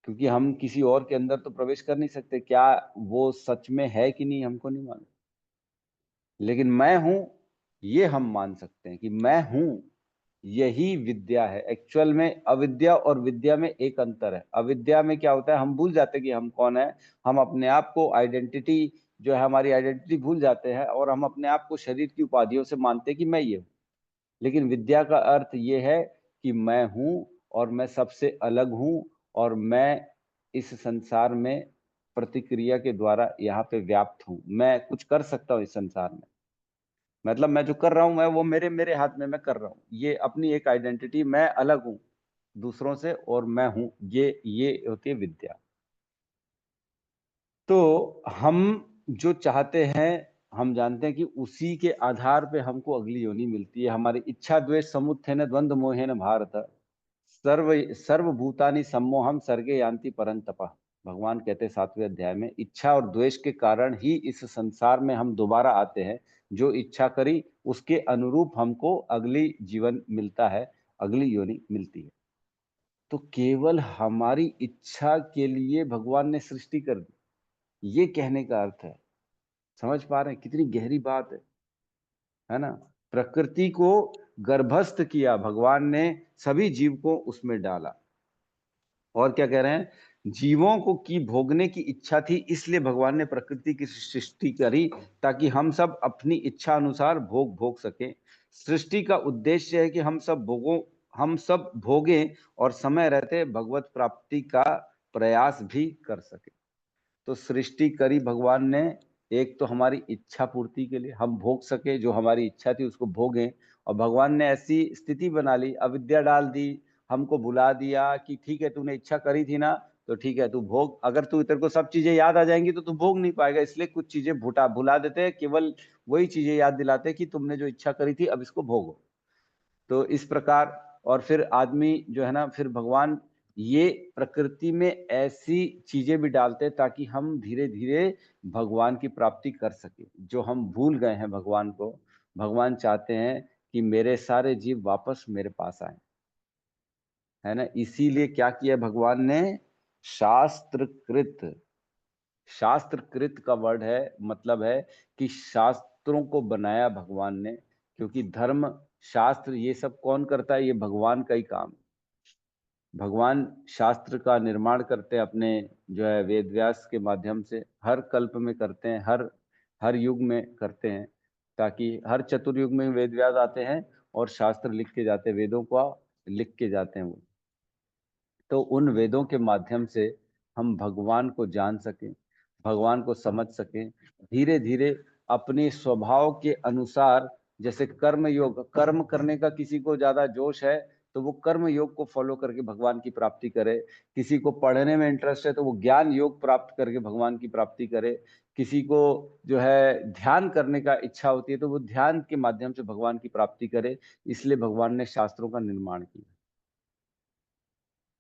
B: क्योंकि हम किसी और के अंदर तो प्रवेश कर नहीं सकते, क्या वो सच में है कि नहीं हमको नहीं मालूम। लेकिन मैं हूं ये हम मान सकते हैं कि मैं हूं, यही विद्या है। एक्चुअल में अविद्या और विद्या में एक अंतर है। अविद्या में क्या होता है, हम भूल जाते हैं कि हम कौन है, हम अपने आप को, आइडेंटिटी जो है हमारी आइडेंटिटी भूल जाते हैं और हम अपने आप को शरीर की उपाधियों से मानते हैं कि मैं ये हूं। लेकिन विद्या का अर्थ ये है कि मैं हूं और मैं सबसे अलग हूं, और मैं इस संसार में प्रतिक्रिया के द्वारा यहाँ पे व्याप्त हूँ। मैं कुछ कर सकता हूँ इस संसार में, मतलब मैं जो कर रहा हूँ मैं वो मेरे मेरे हाथ में मैं कर रहा हूँ। ये अपनी एक आइडेंटिटी, मैं अलग हूँ दूसरों से और मैं हूँ, ये होती है विद्या। तो हम जो चाहते हैं हम जानते हैं कि उसी के आधार पे हमको अगली योनि मिलती है। हमारी इच्छा द्वेष समुत्थेन द्वंद्व मोहेन भारत सर्वभूतानि सम्मोहम सर्गे यान्ति परंतपः। भगवान कहते हैं 7वें अध्याय में, इच्छा और द्वेष के कारण ही इस संसार में हम दोबारा आते हैं। जो इच्छा करी उसके अनुरूप हमको अगली जीवन मिलता है, अगली योनि मिलती है। तो केवल हमारी इच्छा के लिए भगवान ने सृष्टि कर दी, ये कहने का अर्थ है। समझ पा रहे हैं कितनी गहरी बात है ना। प्रकृति को गर्भस्थ किया भगवान ने, सभी जीव को उसमें डाला। और क्या कह रहे हैं, जीवों को की भोगने की इच्छा थी, इसलिए भगवान ने प्रकृति की सृष्टि करी ताकि हम सब अपनी इच्छा अनुसार भोग सकें। सृष्टि का उद्देश्य है कि हम सब भोगें और समय रहते भगवत प्राप्ति का प्रयास भी कर सके। तो सृष्टि करी भगवान ने, एक तो हमारी इच्छा पूर्ति के लिए, हम भोग सके, जो हमारी इच्छा थी उसको भोगें। और भगवान ने ऐसी स्थिति बना ली, अविद्या डाल दी, हमको बुला दिया कि ठीक है तूने इच्छा करी थी ना, तो ठीक है तू भोग। अगर तेरे को सब चीजें याद आ जाएंगी तो तू भोग नहीं पाएगा, इसलिए कुछ चीजें भुला देते हैं, केवल वही चीजें याद दिलाते हैं कि तुमने जो इच्छा करी थी अब इसको भोगो। तो इस प्रकार, और फिर आदमी जो है ना, फिर भगवान ये प्रकृति में ऐसी चीजें भी डालते हैं ताकि हम धीरे धीरे भगवान की प्राप्ति कर सके। जो हम भूल गए हैं भगवान को, भगवान चाहते हैं कि मेरे सारे जीव वापस मेरे पास आए, है ना। इसीलिए क्या किया भगवान ने, शास्त्रकृत। शास्त्रकृत का वर्ड है, मतलब है कि शास्त्रों को बनाया भगवान ने, क्योंकि धर्म शास्त्र ये सब कौन करता है, ये भगवान का ही काम है। भगवान शास्त्र का निर्माण करते हैं अपने जो है वेद व्यास के माध्यम से, हर कल्प में करते हैं, हर युग में करते हैं, ताकि हर चतुर्युग में वेद व्यास आते हैं और शास्त्र लिख के जाते हैं, वेदों को लिख के जाते हैं वो। तो उन वेदों के माध्यम से हम भगवान को जान सकें, भगवान को समझ सकें, धीरे धीरे अपने स्वभाव के अनुसार। जैसे कर्म योग, कर्म करने का किसी को ज्यादा जोश है तो वो कर्म योग को फॉलो करके भगवान की प्राप्ति करे। किसी को पढ़ने में इंटरेस्ट है तो वो ज्ञान योग प्राप्त करके भगवान की प्राप्ति करे। किसी को जो है ध्यान करने का इच्छा होती है तो वो ध्यान के माध्यम से भगवान की प्राप्ति करे। इसलिए भगवान ने शास्त्रों का निर्माण किया।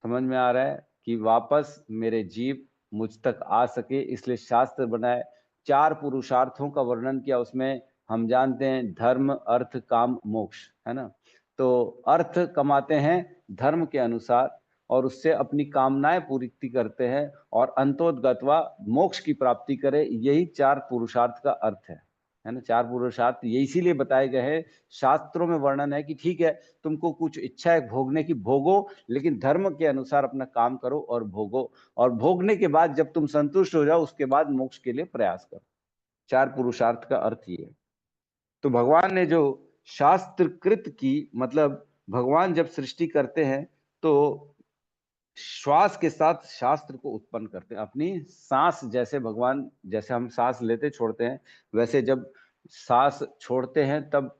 B: समझ में आ रहा है कि वापस मेरे जीव मुझ तक आ सके, इसलिए शास्त्र बनाए। 4 पुरुषार्थों का वर्णन किया उसमें। हम जानते हैं धर्म अर्थ काम मोक्ष, है ना। तो अर्थ कमाते हैं धर्म के अनुसार और उससे अपनी कामनाएं पूरी करते हैं, और अंतोदगत्वा मोक्ष की प्राप्ति करे। यही 4 पुरुषार्थ का अर्थ है ना। 4 पुरुषार्थ ये इसीलिए बताए गए हैं, शास्त्रों में वर्णन है कि ठीक है तुमको कुछ इच्छा है भोगने की, भोगो, लेकिन धर्म के अनुसार अपना काम करो और भोगो। और भोगने के बाद जब तुम संतुष्ट हो जाओ उसके बाद मोक्ष के लिए प्रयास करो। 4 पुरुषार्थ का अर्थ ये है। तो भगवान ने जो शास्त्रकृत की, मतलब भगवान जब सृष्टि करते हैं तो श्वास के साथ शास्त्र को उत्पन्न करते हैं। अपनी सांस, जैसे भगवान, जैसे हम सांस लेते छोड़ते हैं, वैसे जब सांस छोड़ते हैं तब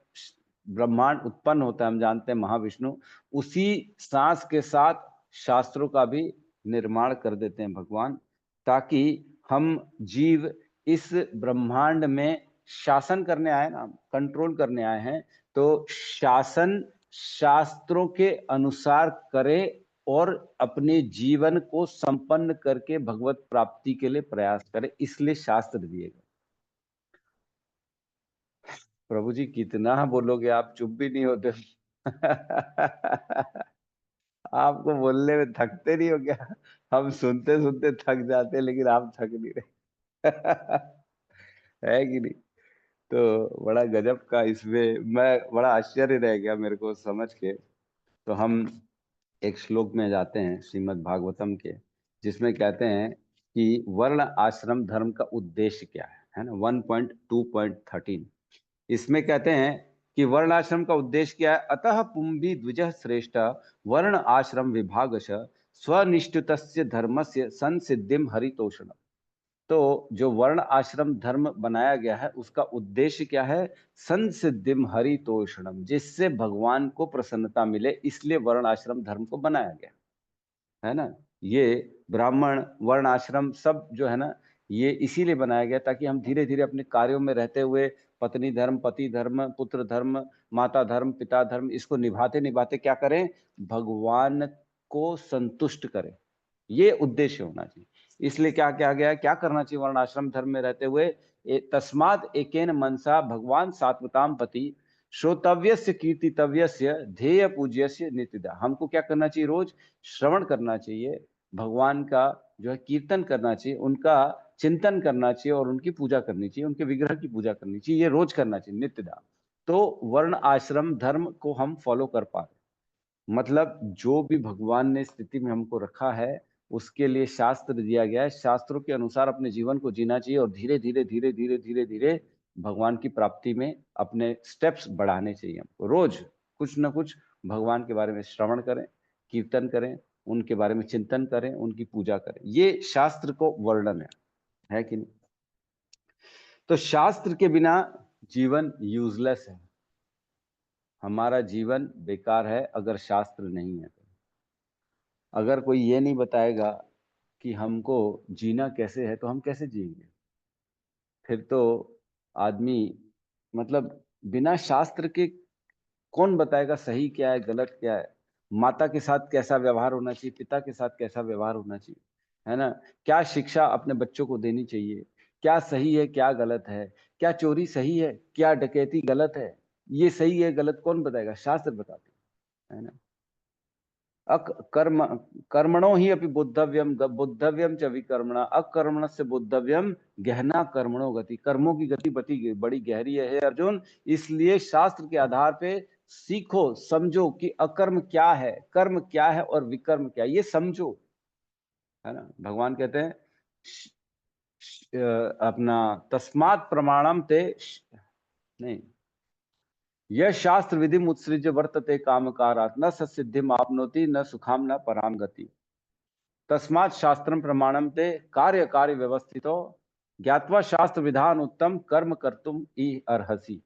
B: ब्रह्मांड उत्पन्न होता है। हम जानते हैं महाविष्णु उसी सांस के साथ शास्त्रों का भी निर्माण कर देते हैं भगवान, ताकि हम जीव इस ब्रह्मांड में शासन करने आए ना, कंट्रोल करने आए हैं। तो शासन शास्त्रों के अनुसार करें और अपने जीवन को संपन्न करके भगवत प्राप्ति के लिए प्रयास करें, इसलिए शास्त्र दिए गए। प्रभु जी कितना बोलोगे, आप चुप भी नहीं होते। आपको बोलने में थकते नहीं हो क्या? हम सुनते सुनते थक जाते लेकिन आप थक नहीं रहे। है कि नहीं? तो बड़ा गजब का, इसमें मैं बड़ा आश्चर्य रह गया मेरे को समझ के। तो हम एक श्लोक में जाते हैं श्रीमद् भागवतम के, जिसमें कहते हैं कि वर्ण आश्रम धर्म का उद्देश्य क्या है ना। 1.2.13 इसमें कहते हैं कि वर्ण आश्रम का उद्देश्य क्या है। अतः पुंभी द्विज श्रेष्ठ वर्ण आश्रम विभागश स्वनिष्ठितस्य धर्मस्य संसिद्धिम हरितोषणम। तो जो वर्ण आश्रम धर्म बनाया गया है उसका उद्देश्य क्या है? संसिद्धिम हरितोषणम, जिससे भगवान को प्रसन्नता मिले, इसलिए वर्ण आश्रम धर्म को बनाया गया है ना। ये ब्राह्मण वर्ण आश्रम सब जो है ना, ये इसीलिए बनाया गया ताकि हम धीरे धीरे अपने कार्यों में रहते हुए पत्नी धर्म, पति धर्म, पुत्र धर्म, माता धर्म, पिता धर्म, इसको निभाते निभाते क्या करें? भगवान को संतुष्ट करें। ये उद्देश्य होना चाहिए। इसलिए क्या क्या गया, क्या करना चाहिए वर्ण आश्रम धर्म में रहते हुए? तस्माद एकेन मनसा भगवान सात्वताम पति श्रोतव्यस्य कीर्तितव्यस्य ध्येय पूज्यस्य नित्यदा। हमको क्या करना चाहिए? रोज श्रवण करना चाहिए, भगवान का जो है कीर्तन करना चाहिए, उनका चिंतन करना चाहिए और उनकी पूजा करनी चाहिए, उनके विग्रह की पूजा करनी चाहिए, ये रोज करना चाहिए नित्यदा। तो वर्ण आश्रम धर्म को हम फॉलो कर पा रहे, मतलब जो भी भगवान ने स्थिति में हमको रखा है उसके लिए शास्त्र दिया गया है, शास्त्रों के अनुसार अपने जीवन को जीना चाहिए और धीरे धीरे धीरे धीरे धीरे धीरे भगवान की प्राप्ति में अपने स्टेप्स बढ़ाने चाहिए। हमको रोज कुछ ना कुछ भगवान के बारे में श्रवण करें, कीर्तन करें, उनके बारे में चिंतन करें, उनकी पूजा करें, ये शास्त्र को वर्णन है कि नहीं? तो शास्त्र के बिना जीवन यूजलेस है, हमारा जीवन बेकार है अगर शास्त्र नहीं है। अगर कोई ये नहीं बताएगा कि हमको जीना कैसे है तो हम कैसे जिएंगे? फिर तो आदमी मतलब बिना शास्त्र के कौन बताएगा सही क्या है गलत क्या है? माता के साथ कैसा व्यवहार होना चाहिए, पिता के साथ कैसा व्यवहार होना चाहिए, है ना? क्या शिक्षा अपने बच्चों को देनी चाहिए, क्या सही है क्या गलत है, क्या चोरी सही है क्या डकैती गलत है, ये सही है गलत कौन बताएगा? शास्त्र बताते, है ना? कर्म कर्मणो ही अपि बुद्धव्यम बुद्धव्यम च विकर्मणा अकर्मणस्य बुद्धव्यम गहना कर्मणो गति। कर्मों की गति बड़ी गहरी है अर्जुन, इसलिए शास्त्र के आधार पे सीखो, समझो कि अकर्म क्या है, कर्म क्या है और विकर्म क्या है, ये समझो, है ना? भगवान कहते हैं अपना तस्मात् प्रमाणम ते नहीं, यह शास्त्र विधि उत्सृज्य वर्तते कामकारात् न सत्सिद्धिम आपनोति न सुखाम न पराम गति। तस्मात् शास्त्रम प्रमाणम ते कार्य कार्य व्यवस्थितो ज्ञात्वा शास्त्र विधान उत्तम कर्म कर्तुम ई अर्हसि।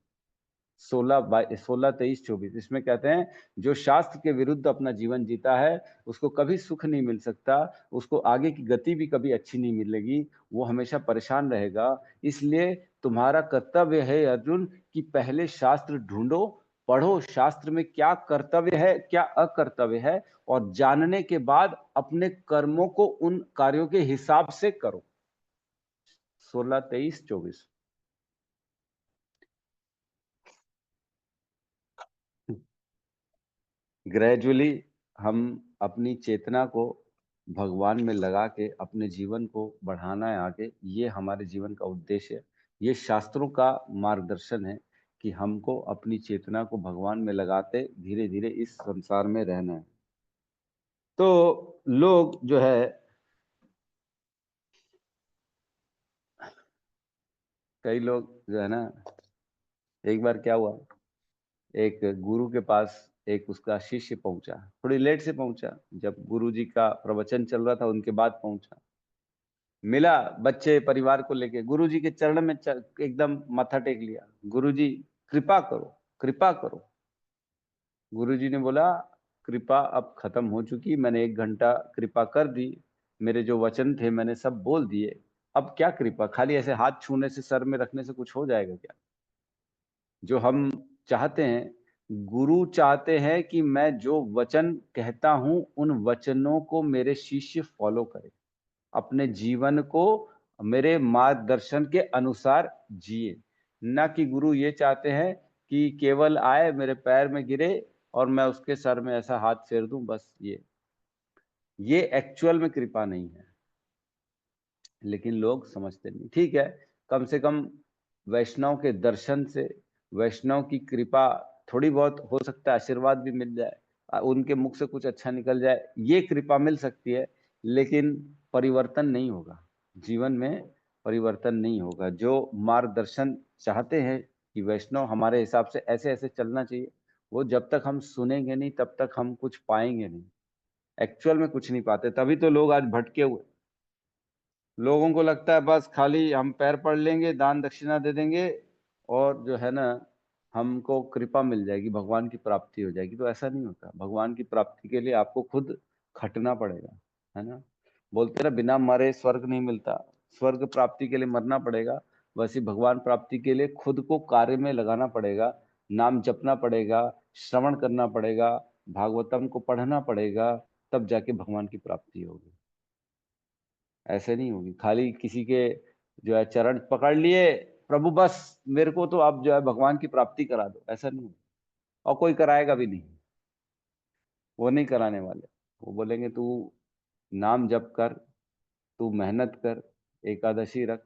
B: 16, 23, 24 इसमें कहते हैं जो शास्त्र के विरुद्ध अपना जीवन जीता है उसको कभी सुख नहीं मिल सकता, उसको आगे की गति भी कभी अच्छी नहीं मिलेगी, वो हमेशा परेशान रहेगा। इसलिए तुम्हारा कर्तव्य है अर्जुन कि पहले शास्त्र ढूंढो, पढ़ो शास्त्र में क्या कर्तव्य है क्या अकर्तव्य है, और जानने के बाद अपने कर्मों को उन कार्यों के हिसाब से करो। 16, 23, 24 ग्रेजुअली हम अपनी चेतना को भगवान में लगा के अपने जीवन को बढ़ाना है आगे, ये हमारे जीवन का उद्देश्य है। ये शास्त्रों का मार्गदर्शन है कि हमको अपनी चेतना को भगवान में लगाते धीरे धीरे इस संसार में रहना है। तो लोग जो है कई लोग जो है ना, एक बार क्या हुआ, एक गुरु के पास एक उसका शिष्य पहुंचा, थोड़ी लेट से पहुंचा, जब गुरु जी का प्रवचन चल रहा था उनके बाद पहुंचा, मिला बच्चे परिवार को लेके गुरुजी के चरण में एकदम माथा टेक लिया, गुरुजी कृपा करो कृपा करो। गुरुजी ने बोला कृपा अब खत्म हो चुकी, मैंने 1 घंटा कृपा कर दी, मेरे जो वचन थे मैंने सब बोल दिए, अब क्या कृपा, खाली ऐसे हाथ छूने से सर में रखने से कुछ हो जाएगा क्या? जो हम चाहते हैं, गुरु चाहते हैं कि मैं जो वचन कहता हूं उन वचनों को मेरे शिष्य फॉलो करें, अपने जीवन को मेरे मार्गदर्शन के अनुसार जिए। ना कि गुरु ये चाहते हैं कि केवल आए मेरे पैर में गिरे और मैं उसके सर में ऐसा हाथ फेर दूं, बस ये एक्चुअल में कृपा नहीं है। लेकिन लोग समझते नहीं। ठीक है, कम से कम वैष्णव के दर्शन से, वैष्णव की कृपा थोड़ी बहुत हो सकता है, आशीर्वाद भी मिल जाए, उनके मुख से कुछ अच्छा निकल जाए, ये कृपा मिल सकती है, लेकिन परिवर्तन नहीं होगा, जीवन में परिवर्तन नहीं होगा। जो मार्गदर्शन चाहते हैं कि वैष्णव हमारे हिसाब से ऐसे ऐसे चलना चाहिए, वो जब तक हम सुनेंगे नहीं तब तक हम कुछ पाएंगे नहीं, एक्चुअल में कुछ नहीं पाते, तभी तो लोग आज भटके हुए। लोगों को लगता है बस खाली हम पैर पड़ लेंगे, दान दक्षिणा दे देंगे और जो है ना हमको कृपा मिल जाएगी, भगवान की प्राप्ति हो जाएगी। तो ऐसा नहीं होता। भगवान की प्राप्ति के लिए आपको खुद खटना पड़ेगा, है ना। बोलते ना बिना मरे स्वर्ग नहीं मिलता। स्वर्ग प्राप्ति के लिए मरना पड़ेगा, वैसे भगवान प्राप्ति के लिए खुद को कार्य में लगाना पड़ेगा, नाम जपना पड़ेगा, श्रवण करना पड़ेगा, भागवतम को पढ़ना पड़ेगा, तब जाके भगवान की प्राप्ति होगी। ऐसे नहीं होगी खाली किसी के जो है चरण पकड़ लिए, प्रभु बस मेरे को तो आप जो है भगवान की प्राप्ति करा दो, ऐसा नहीं होगा। और कोई कराएगा भी नहीं, वो नहीं कराने वाले। वो बोलेंगे तू नाम जप कर, तू मेहनत कर, एकादशी रख।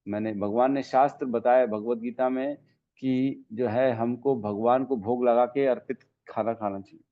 B: मैंने भगवान ने शास्त्र बताया भगवत गीता में कि जो है हमको भगवान को भोग लगा के अर्पित खाना खाना चाहिए।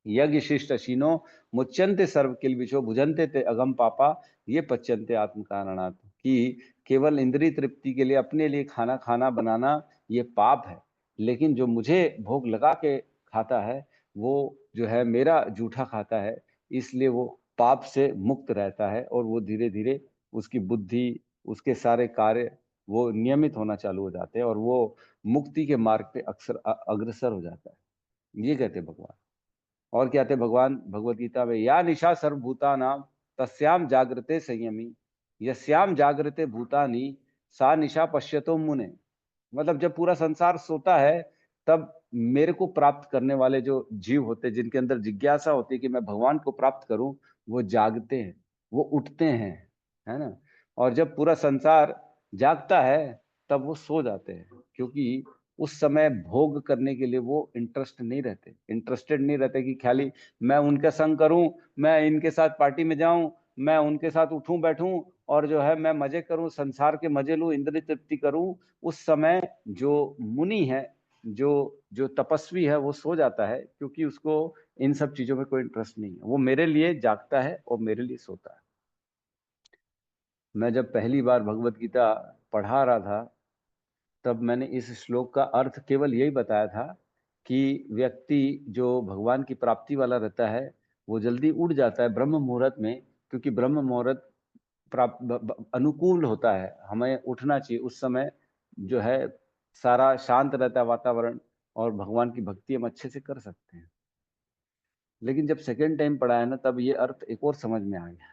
B: यज्ञ शिष्ट शीनो मुच्यंते सर्व किल बिचो भुजंते ते अगम पापा ये पच्यंते आत्म कारणात्। कि केवल इंद्रिय तृप्ति के लिए अपने लिए खाना खाना बनाना ये पाप है, लेकिन जो मुझे भोग लगा के खाता है वो जो है मेरा जूठा खाता है, इसलिए वो पाप से मुक्त रहता है और वो धीरे धीरे उसकी बुद्धि, उसके सारे कार्य वो नियमित होना चालू हो जाते हैं और वो मुक्ति के मार्ग पे अक्सर अग्रसर हो जाता है। ये कहते भगवान। और क्या थे भगवान भगवत गीता में, या निशा सर्वभूतानाम तस्याम जागृते संयमी यस्याम जागृते भूतानि सा निशा पश्यतो मुने। मतलब जब पूरा संसार सोता है तब मेरे को प्राप्त करने वाले जो जीव होते हैं, जिनके अंदर जिज्ञासा होती है कि मैं भगवान को प्राप्त करूं, वो जागते हैं, वो उठते हैं, है ना। और जब पूरा संसार जागता है तब वो सो जाते हैं, क्योंकि उस समय भोग करने के लिए वो इंटरेस्टेड नहीं रहते कि खाली मैं उनका संग करूं, मैं इनके साथ पार्टी में जाऊं, मैं उनके साथ उठूं बैठूं और जो है मैं मजे करूं, संसार के मजे लूं, इंद्रिय तृप्ति करूं। उस समय जो मुनि है, जो जो तपस्वी है, वो सो जाता है, क्योंकि उसको इन सब चीजों में कोई इंटरेस्ट नहीं है। वो मेरे लिए जागता है और मेरे लिए सोता है। मैं जब पहली बार भगवत गीता पढ़ा रहा था तब मैंने इस श्लोक का अर्थ केवल यही बताया था कि व्यक्ति जो भगवान की प्राप्ति वाला रहता है वो जल्दी उठ जाता है ब्रह्म मुहूर्त में, क्योंकि ब्रह्म मुहूर्त अनुकूल होता है, हमें उठना चाहिए उस समय। जो है सारा शांत रहता है वातावरण और भगवान की भक्ति हम अच्छे से कर सकते हैं। लेकिन जब सेकेंड टाइम पढ़ा है ना, तब ये अर्थ एक और समझ में आ गया,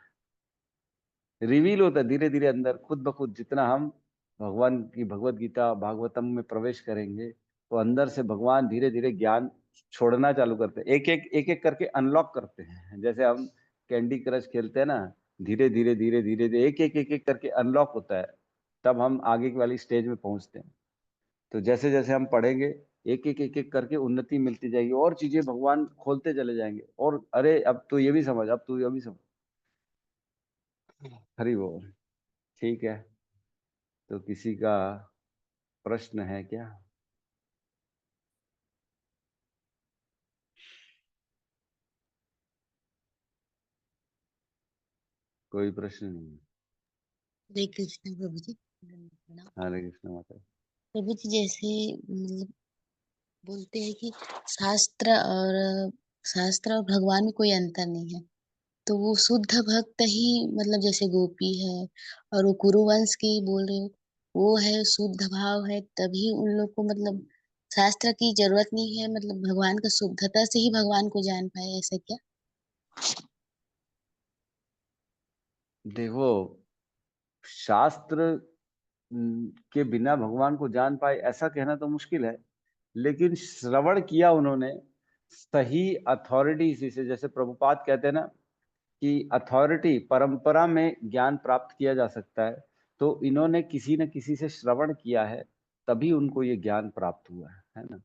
B: रिवील होता है धीरे धीरे अंदर खुद ब खुद। जितना हम भगवान की भगवत गीता भागवतम में प्रवेश करेंगे तो अंदर से भगवान धीरे धीरे ज्ञान छोड़ना चालू करते हैं, एक एक करके अनलॉक करते हैं। जैसे हम कैंडी क्रश खेलते हैं ना, धीरे धीरे धीरे धीरे धीरे एक एक करके अनलॉक होता है, तब हम आगे की वाली स्टेज में पहुंचते हैं। तो जैसे जैसे हम पढ़ेंगे एक एक करके उन्नति मिलती जाएगी और चीजें भगवान खोलते चले जाएंगे। और अरे अब तो ये भी समझ, अब तो ये भी समझ। हरि बोल। ठीक है, तो किसी का प्रश्न है क्या? कोई प्रश्न नहीं?
F: हरे कृष्ण प्रभु जी। प्रणाम।
B: हरे कृष्ण माता।
F: प्रभु जी जैसे मतलब बोलते हैं कि शास्त्र और भगवान में कोई अंतर नहीं है, तो वो शुद्ध भक्त ही मतलब जैसे गोपी है और वो कुरुवंश की बोल रहे हो, वो है शुद्ध भाव है, तभी उन लोग को मतलब शास्त्र की जरूरत नहीं है, मतलब भगवान का शुद्धता से ही भगवान को जान पाए, ऐसा क्या?
B: देखो, शास्त्र के बिना भगवान को जान पाए ऐसा कहना तो मुश्किल है, लेकिन श्रवण किया उन्होंने सही अथॉरिटी से। जैसे प्रभुपाद कहते हैं ना कि अथॉरिटी परंपरा में ज्ञान प्राप्त किया जा सकता है, तो इन्होंने किसी न किसी से श्रवण किया है, तभी उनको ये ज्ञान प्राप्त हुआ है ना।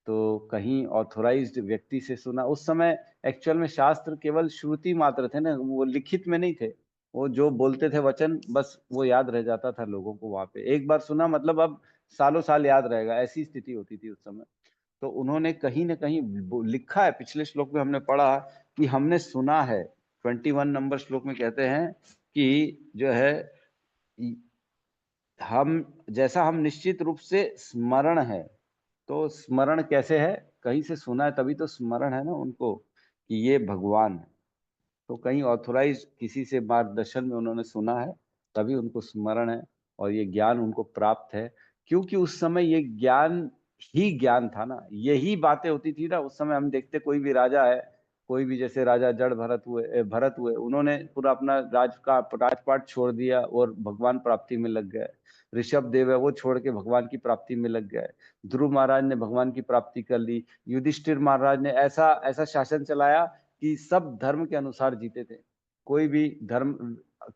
B: तो कहीं ऑथोराइज्ड व्यक्ति से सुना, उस समय एक्चुअल में शास्त्र केवल श्रुति मात्र थे ना, वो लिखित में नहीं थे। वो जो बोलते थे वचन, बस वो याद रह जाता था लोगों को। वहां पे एक बार सुना मतलब अब सालों साल याद रहेगा, ऐसी स्थिति होती थी उस समय। तो उन्होंने कहीं ना कहीं लिखा है, पिछले श्लोक में हमने पढ़ा कि हमने सुना है। 21 नंबर श्लोक में कहते हैं कि जो है हम जैसा हम निश्चित रूप से स्मरण है। तो स्मरण कैसे है? कहीं से सुना है तभी तो स्मरण है ना उनको कि ये भगवान है। तो कहीं ऑथोराइज किसी से मार्गदर्शन में उन्होंने सुना है, तभी उनको स्मरण है और ये ज्ञान उनको प्राप्त है। क्योंकि उस समय ये ज्ञान ही ज्ञान था ना, यही बातें होती थी ना उस समय। हम देखते कोई भी राजा है, कोई भी जैसे राजा जड़ भरत हुए, उन्होंने पूरा अपना राजपाट छोड़ दिया और भगवान प्राप्ति में लग गए। ऋषभ देव है, वो छोड़ के भगवान की प्राप्ति में लग गए। ध्रुव महाराज ने भगवान की प्राप्ति कर ली। युधिष्ठिर महाराज ने ऐसा ऐसा शासन चलाया कि सब धर्म के अनुसार जीते थे, कोई भी धर्म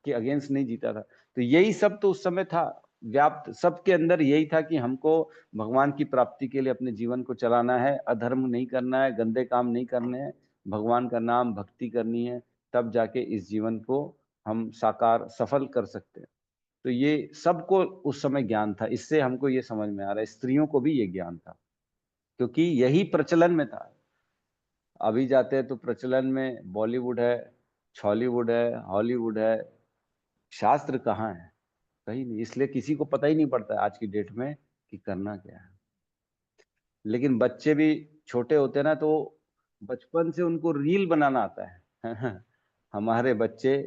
B: के अगेंस्ट नहीं जीता था। तो यही सब तो उस समय था व्याप्त, सबके अंदर यही था कि हमको भगवान की प्राप्ति के लिए अपने जीवन को चलाना है, अधर्म नहीं करना है, गंदे काम नहीं करने हैं, भगवान का नाम भक्ति करनी है, तब जाके इस जीवन को हम साकार सफल कर सकते हैं। तो ये सबको उस समय ज्ञान था। इससे हमको ये समझ में आ रहा है स्त्रियों को भी ये ज्ञान था, क्योंकि यही प्रचलन में था। अभी जाते हैं तो प्रचलन में बॉलीवुड है, छॉलीवुड है, हॉलीवुड है, शास्त्र कहाँ है? कहीं नहीं। इसलिए किसी को पता ही नहीं पड़ता है आज की डेट में कि करना क्या है। लेकिन बच्चे भी छोटे होते हैं ना, तो बचपन से उनको रील बनाना आता है हमारे बच्चे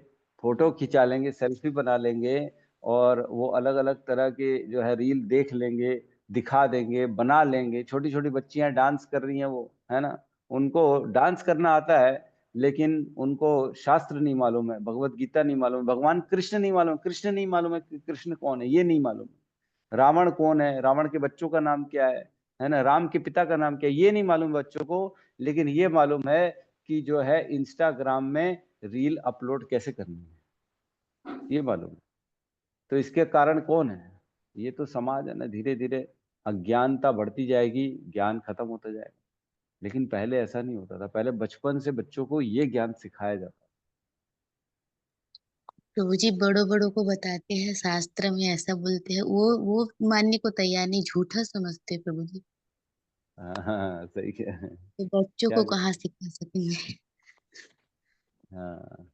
B: फोटो खिंचा लेंगे, सेल्फी बना लेंगे, और वो अलग अलग तरह के जो है रील देख लेंगे, दिखा देंगे, बना लेंगे। छोटी छोटी बच्चियां डांस कर रही हैं, वो है ना, उनको डांस करना आता है, लेकिन उनको शास्त्र नहीं मालूम है, भगवत गीता नहीं मालूम है, भगवान कृष्ण नहीं मालूम, कृष्ण नहीं मालूम है कि कृष्ण कौन है, ये नहीं मालूम, रावण कौन है, रावण के बच्चों का नाम क्या है ना, राम के पिता का नाम क्या है, ये नहीं मालूम बच्चों को। लेकिन ये मालूम है कि जो है इंस्टाग्राम में रील अपलोड कैसे करनी है, ये मालूम है। तो इसके कारण कौन है? ये तो समाज है ना। धीरे धीरे अज्ञानता बढ़ती जाएगी, ज्ञान खत्म होता जाएगा। लेकिन पहले ऐसा नहीं होता था, पहले बचपन से बच्चों को ये ज्ञान सिखाया जाता।
F: प्रभु जी बड़ों बड़ों को बताते हैं, शास्त्र में ऐसा बोलते हैं, वो मानने को तैयार नहीं, झूठा समझते हैं प्रभु जी।
B: हाँ सही है।
F: तो बच्चों
B: क्या
F: को
B: कर,
F: कहाँ सिखा सकेंगे।
B: हाँ,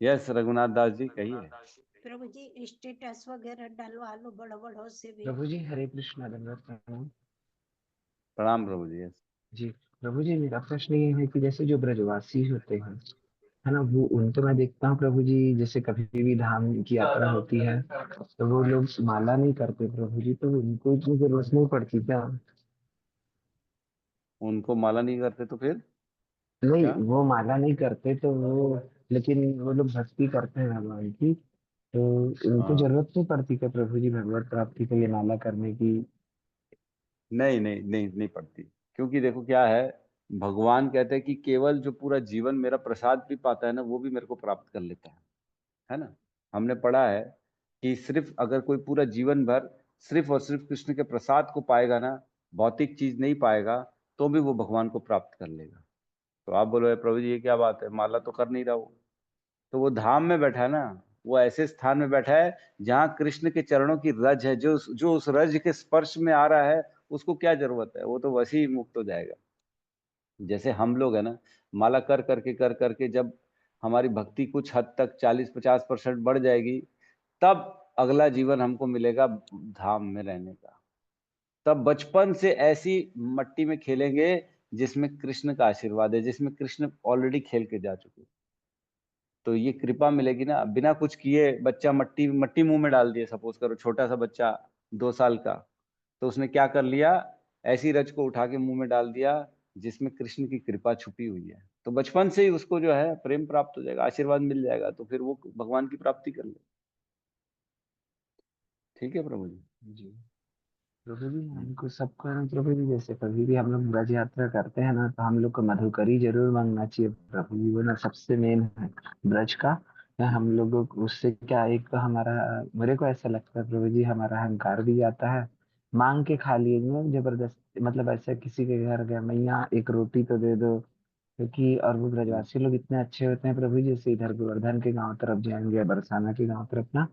B: यस रघुनाथ दास जी कहिए।
A: प्रभु जी स्टेटस वगैरह डलवा लो बड़ो बड़ो से भी।
C: प्रभु जी हरे कृष्णा, दंडवत प्रणाम।
B: प्रणाम प्रभु जी। यस।
C: जी प्रभु जी, मेरा प्रश्न ये है कि जैसे जो ब्रजवासी होते हैं, है ना, वो उनको मैं देखता हूँ प्रभु जी, जैसे कभी भी धाम की यात्रा होती है तो वो लोग माला नहीं करते प्रभु जी, तो उनको इतनी जरूरत नहीं पड़ती क्या?
B: उनको माला नहीं करते तो फिर
C: नहीं,
B: क्या?
C: वो माला नहीं करते तो वो, लेकिन वो लोग भक्ति करते हैं भगवान की, तो उनको
B: हाँ,
C: जरूरत नहीं पड़ती क्या प्रभु जी भगवत प्राप्ति के लिए माला करने की?
B: नहीं नहीं नहीं नहीं पड़ती। क्योंकि देखो क्या है, भगवान कहते हैं कि केवल जो पूरा जीवन मेरा प्रसाद भी पाता है ना, वो भी मेरे को प्राप्त कर लेता है ना। हमने पढ़ा है कि सिर्फ अगर कोई पूरा जीवन भर सिर्फ और सिर्फ कृष्ण के प्रसाद को पाएगा ना, भौतिक चीज नहीं पाएगा, तो भी वो भगवान को प्राप्त कर लेगा। तो आप बोलो "अरे प्रभु जी ये क्या बात है, माला तो कर नहीं रहा वो"। तो वो धाम में बैठा है ना, वो ऐसे स्थान में बैठा है जहाँ कृष्ण के चरणों की रज है। जो जो उस रज के स्पर्श में आ रहा है, उसको क्या जरूरत है, वो तो वैसे ही मुक्त हो जाएगा। जैसे हम लोग है ना, माला कर करके जब हमारी भक्ति कुछ हद तक 40-50% बढ़ जाएगी, तब अगला जीवन हमको मिलेगा धाम में रहने का। तब बचपन से ऐसी मट्टी में खेलेंगे जिसमें कृष्ण का आशीर्वाद है, जिसमें कृष्ण ऑलरेडी खेल के जा चुके। तो ये कृपा मिलेगी ना, बिना कुछ किए बच्चा मट्टी मट्टी मुंह में डाल दिए, सपोज करो छोटा सा बच्चा 2 साल का, तो उसने क्या कर लिया, ऐसी रज को उठा के मुंह में डाल दिया जिसमें कृष्ण की कृपा छुपी हुई है। तो बचपन से ही उसको जो है प्रेम प्राप्त हो जाएगा, आशीर्वाद मिल जाएगा, तो फिर वो भगवान की प्राप्ति कर ले। ठीक है प्रभु जी।
C: जी प्रभु जी, हमको सबका ना प्रभु जी, जैसे कभी भी हम लोग ब्रज यात्रा करते हैं ना, तो हम लोग को मधुकरी जरूर मांगना चाहिए प्रभु जी, वो ना सबसे मेन है ब्रज का। या हम लोगों को उससे क्या, एक तो हमारा, मेरे को ऐसा लगता है प्रभु जी, हमारा अहंकार भी जाता है। मांग के खा लिए ना जबरदस्ती, मतलब ऐसा किसी के घर गया, मैया एक रोटी तो दे दो, क्योंकि और वो ब्रजवासी लोग इतने अच्छे होते हैं प्रभु जी, जैसे इधर गोवर्धन के गांव तरफ जाएंगे, बरसाना के गांव तरफ ना,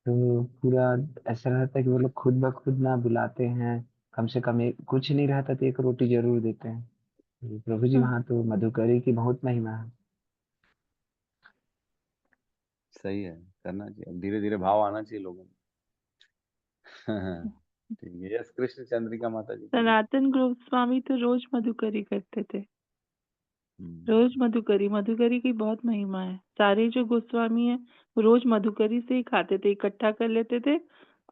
C: तो पूरा ऐसा रहता है कि वो लोग खुद ब खुद ना बुलाते हैं, कम से कम एक कुछ नहीं रहता तो एक रोटी जरूर देते हैं। तो प्रभु जी
E: हम्म,
C: वहाँ तो मधुकरी की बहुत महिमा है।
B: सही है, करना चाहिए, धीरे धीरे भाव आना चाहिए लोगों में ठीक है। यस कृष्ण चंद्रिका माता जी कहिए।
E: सनातन गोस्वामी तो रोज मधुकरी करते थे। रोज मधुकरी, मधुकरी की बहुत महिमा है। सारे जो गोस्वामी है वो रोज मधुकरी से ही खाते थे, इकट्ठा कर लेते थे,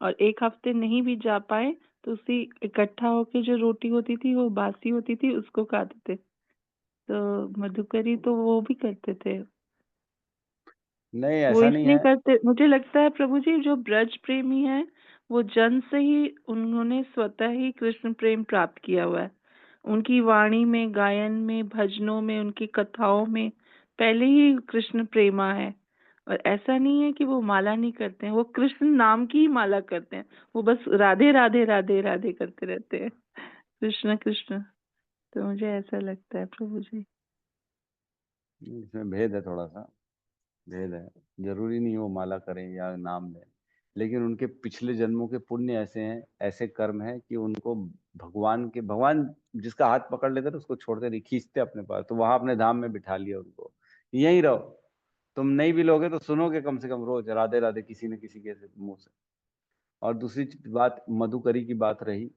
E: और एक हफ्ते नहीं भी जा पाए तो उसी इकट्ठा होके जो रोटी होती थी वो बासी होती थी उसको खाते थे। तो मधुकरी तो वो भी करते थे।
B: नहीं,
E: वो
B: ऐसा नहीं
E: इसलिए
B: है।
E: करते, मुझे लगता है प्रभु जी जो ब्रज प्रेमी है वो जन्म से ही उन्होंने स्वतः ही कृष्ण प्रेम प्राप्त किया हुआ है। उनकी वाणी में, गायन में, भजनों में, उनकी कथाओं में पहले ही कृष्ण प्रेमा है। और ऐसा नहीं है कि वो माला नहीं करते हैं, वो कृष्ण नाम की ही माला करते हैं। वो बस राधे राधे राधे राधे करते रहते हैं, कृष्ण कृष्ण। तो मुझे ऐसा लगता है प्रभु जी।
B: इसमें भेद है, थोड़ा सा भेद है। जरूरी नहीं वो माला करें या नाम लें, लेकिन उनके पिछले जन्मों के पुण्य ऐसे हैं, ऐसे कर्म हैं कि उनको भगवान जिसका हाथ पकड़ लेते थे उसको छोड़ते नहीं, खींचते अपने पास। तो वहां अपने धाम में बिठा लिया उनको, यहीं रहो। तुम नहीं भी लोगे तो सुनोगे कम से कम रोज राधे राधे किसी न किसी के मुंह से। और दूसरी बात, मधुकरी की बात रही,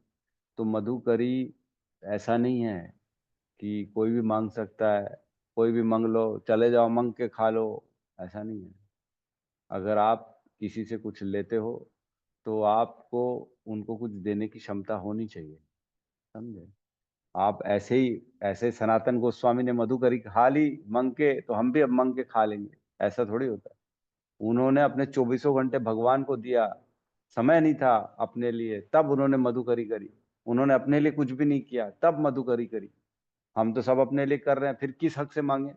B: तो मधुकरी ऐसा नहीं है कि कोई भी मांग सकता है, कोई भी मांग लो, चले जाओ मांग के खा लो, ऐसा नहीं है। अगर आप किसी से कुछ लेते हो तो आपको उनको कुछ देने की क्षमता होनी चाहिए, समझे। आप ऐसे ही, ऐसे सनातन गोस्वामी ने मधुकरी खा ली मांग के, तो हम भी अब मांग के खा लेंगे, ऐसा थोड़ी होता है। उन्होंने अपने 24 घंटे भगवान को दिया, समय नहीं था अपने लिए, तब उन्होंने मधुकरी करी। उन्होंने अपने लिए कुछ भी नहीं किया तब मधुकरी करी। हम तो सब अपने लिए कर रहे हैं, फिर किस हक से मांगे,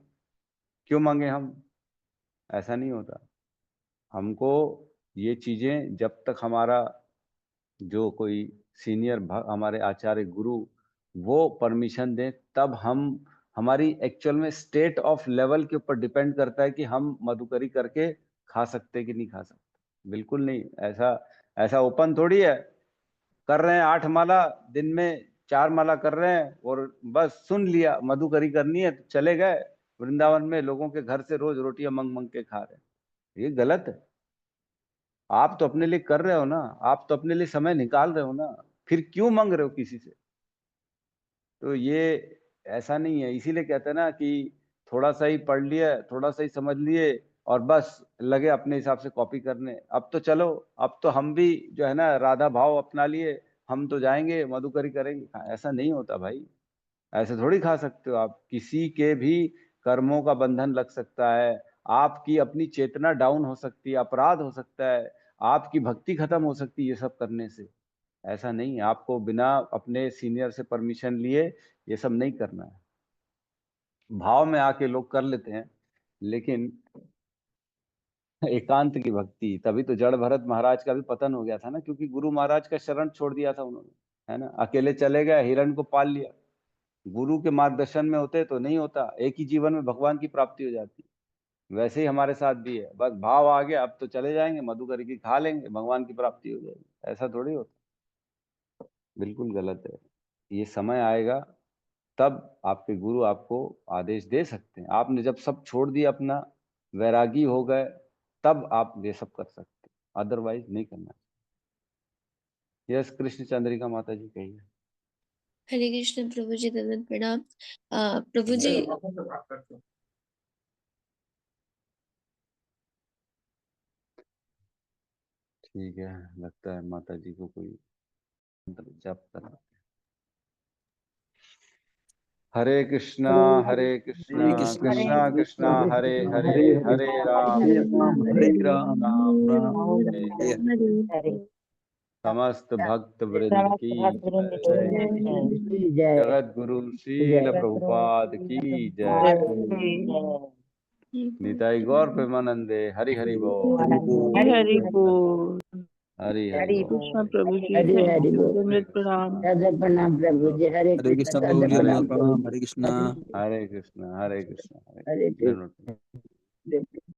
B: क्यों मांगे हम? ऐसा नहीं होता। हमको ये चीजें जब तक हमारा जो कोई सीनियर हमारे आचार्य गुरु वो परमिशन दें, तब हम, हमारी एक्चुअल में स्टेट ऑफ लेवल के ऊपर डिपेंड करता है कि हम मधुकरी करके खा सकते कि नहीं खा सकते। बिल्कुल नहीं, ऐसा ऐसा ओपन थोड़ी है। कर रहे हैं 8 माला, दिन में 4 माला कर रहे हैं, और बस सुन लिया मधुकरी करनी है तो चले गए वृंदावन में, लोगों के घर से रोज रोटियां मंग मंग के खा रहे हैं। ये गलत है। आप तो अपने लिए कर रहे हो ना, आप तो अपने लिए समय निकाल रहे हो ना, फिर क्यों मांग रहे हो किसी से? तो ये ऐसा नहीं है। इसीलिए कहते हैं ना कि थोड़ा सा ही पढ़ लिए, थोड़ा सा ही समझ लिए, और बस लगे अपने हिसाब से कॉपी करने। अब तो चलो, अब तो हम भी जो है ना राधा भाव अपना लिए, हम तो जाएंगे मधुकरी करेंगे। ऐसा नहीं होता भाई, ऐसे थोड़ी खा सकते हो आप। किसी के भी कर्मों का बंधन लग सकता है, आपकी अपनी चेतना डाउन हो सकती है, अपराध हो सकता है, आपकी भक्ति खत्म हो सकती है ये सब करने से। ऐसा नहीं है, आपको बिना अपने सीनियर से परमिशन लिए ये सब नहीं करना है। भाव में आके लोग कर लेते हैं, लेकिन एकांत की भक्ति, तभी तो जड़ भरत महाराज का भी पतन हो गया था ना, क्योंकि गुरु महाराज का शरण छोड़ दिया था उन्होंने, है ना। अकेले चले गए, हिरण को पाल लिया। गुरु के मार्गदर्शन में होते तो नहीं होता, एक ही जीवन में भगवान की प्राप्ति हो जाती। वैसे ही हमारे साथ भी है, बस भाव आ गया, अब तो चले जाएंगे मधुकरी की खा लेंगे, भगवान की प्राप्ति हो जाएगी। ऐसा थोड़ी होता, बिल्कुल गलत है। ये समय आएगा तब आपके गुरु आपको आदेश दे सकते हैं। आपने जब सब छोड़ दिया अपना, वैरागी हो गए, तब आप ये सब कर सकते, अदरवाइज नहीं करना। यस, कृष्ण चंद्रिका माता जी कहिए।
G: हरे कृष्ण प्रभु जी, दंडवत प्रणाम। प्रभु जी,
B: ठीक है, लगता है माता जी को कोई मंत्र जप करना। हरे कृष्णा कृष्णा कृष्णा हरे हरे, हरे राम राम हरे हरे। समस्त भक्त वृंद की जय। जगत गुरु श्रील प्रभुपाद की जय। निताई गौर प्रेमानंदे, हरि हरि बोल,
E: हरि हरि बोल।
B: हरि हरि बोल।
E: कृष्ण प्रभु जी,
H: हरि
E: थैंक
H: हरि
E: यू,
H: बोल।
E: दंडवत प्रणाम।
H: राधा प्रणाम प्रभु जी। हरे
I: हरे कृष्ण
H: कृष्ण
I: प्रभु जी,
H: राधा
I: दंडवत
H: प्रणाम प्रभु
I: प्रणाम।
H: जी।
I: हरे कृष्णा।
B: हरे कृष्ण हरे
H: हरे
B: कृष्ण।
H: कृष्ण।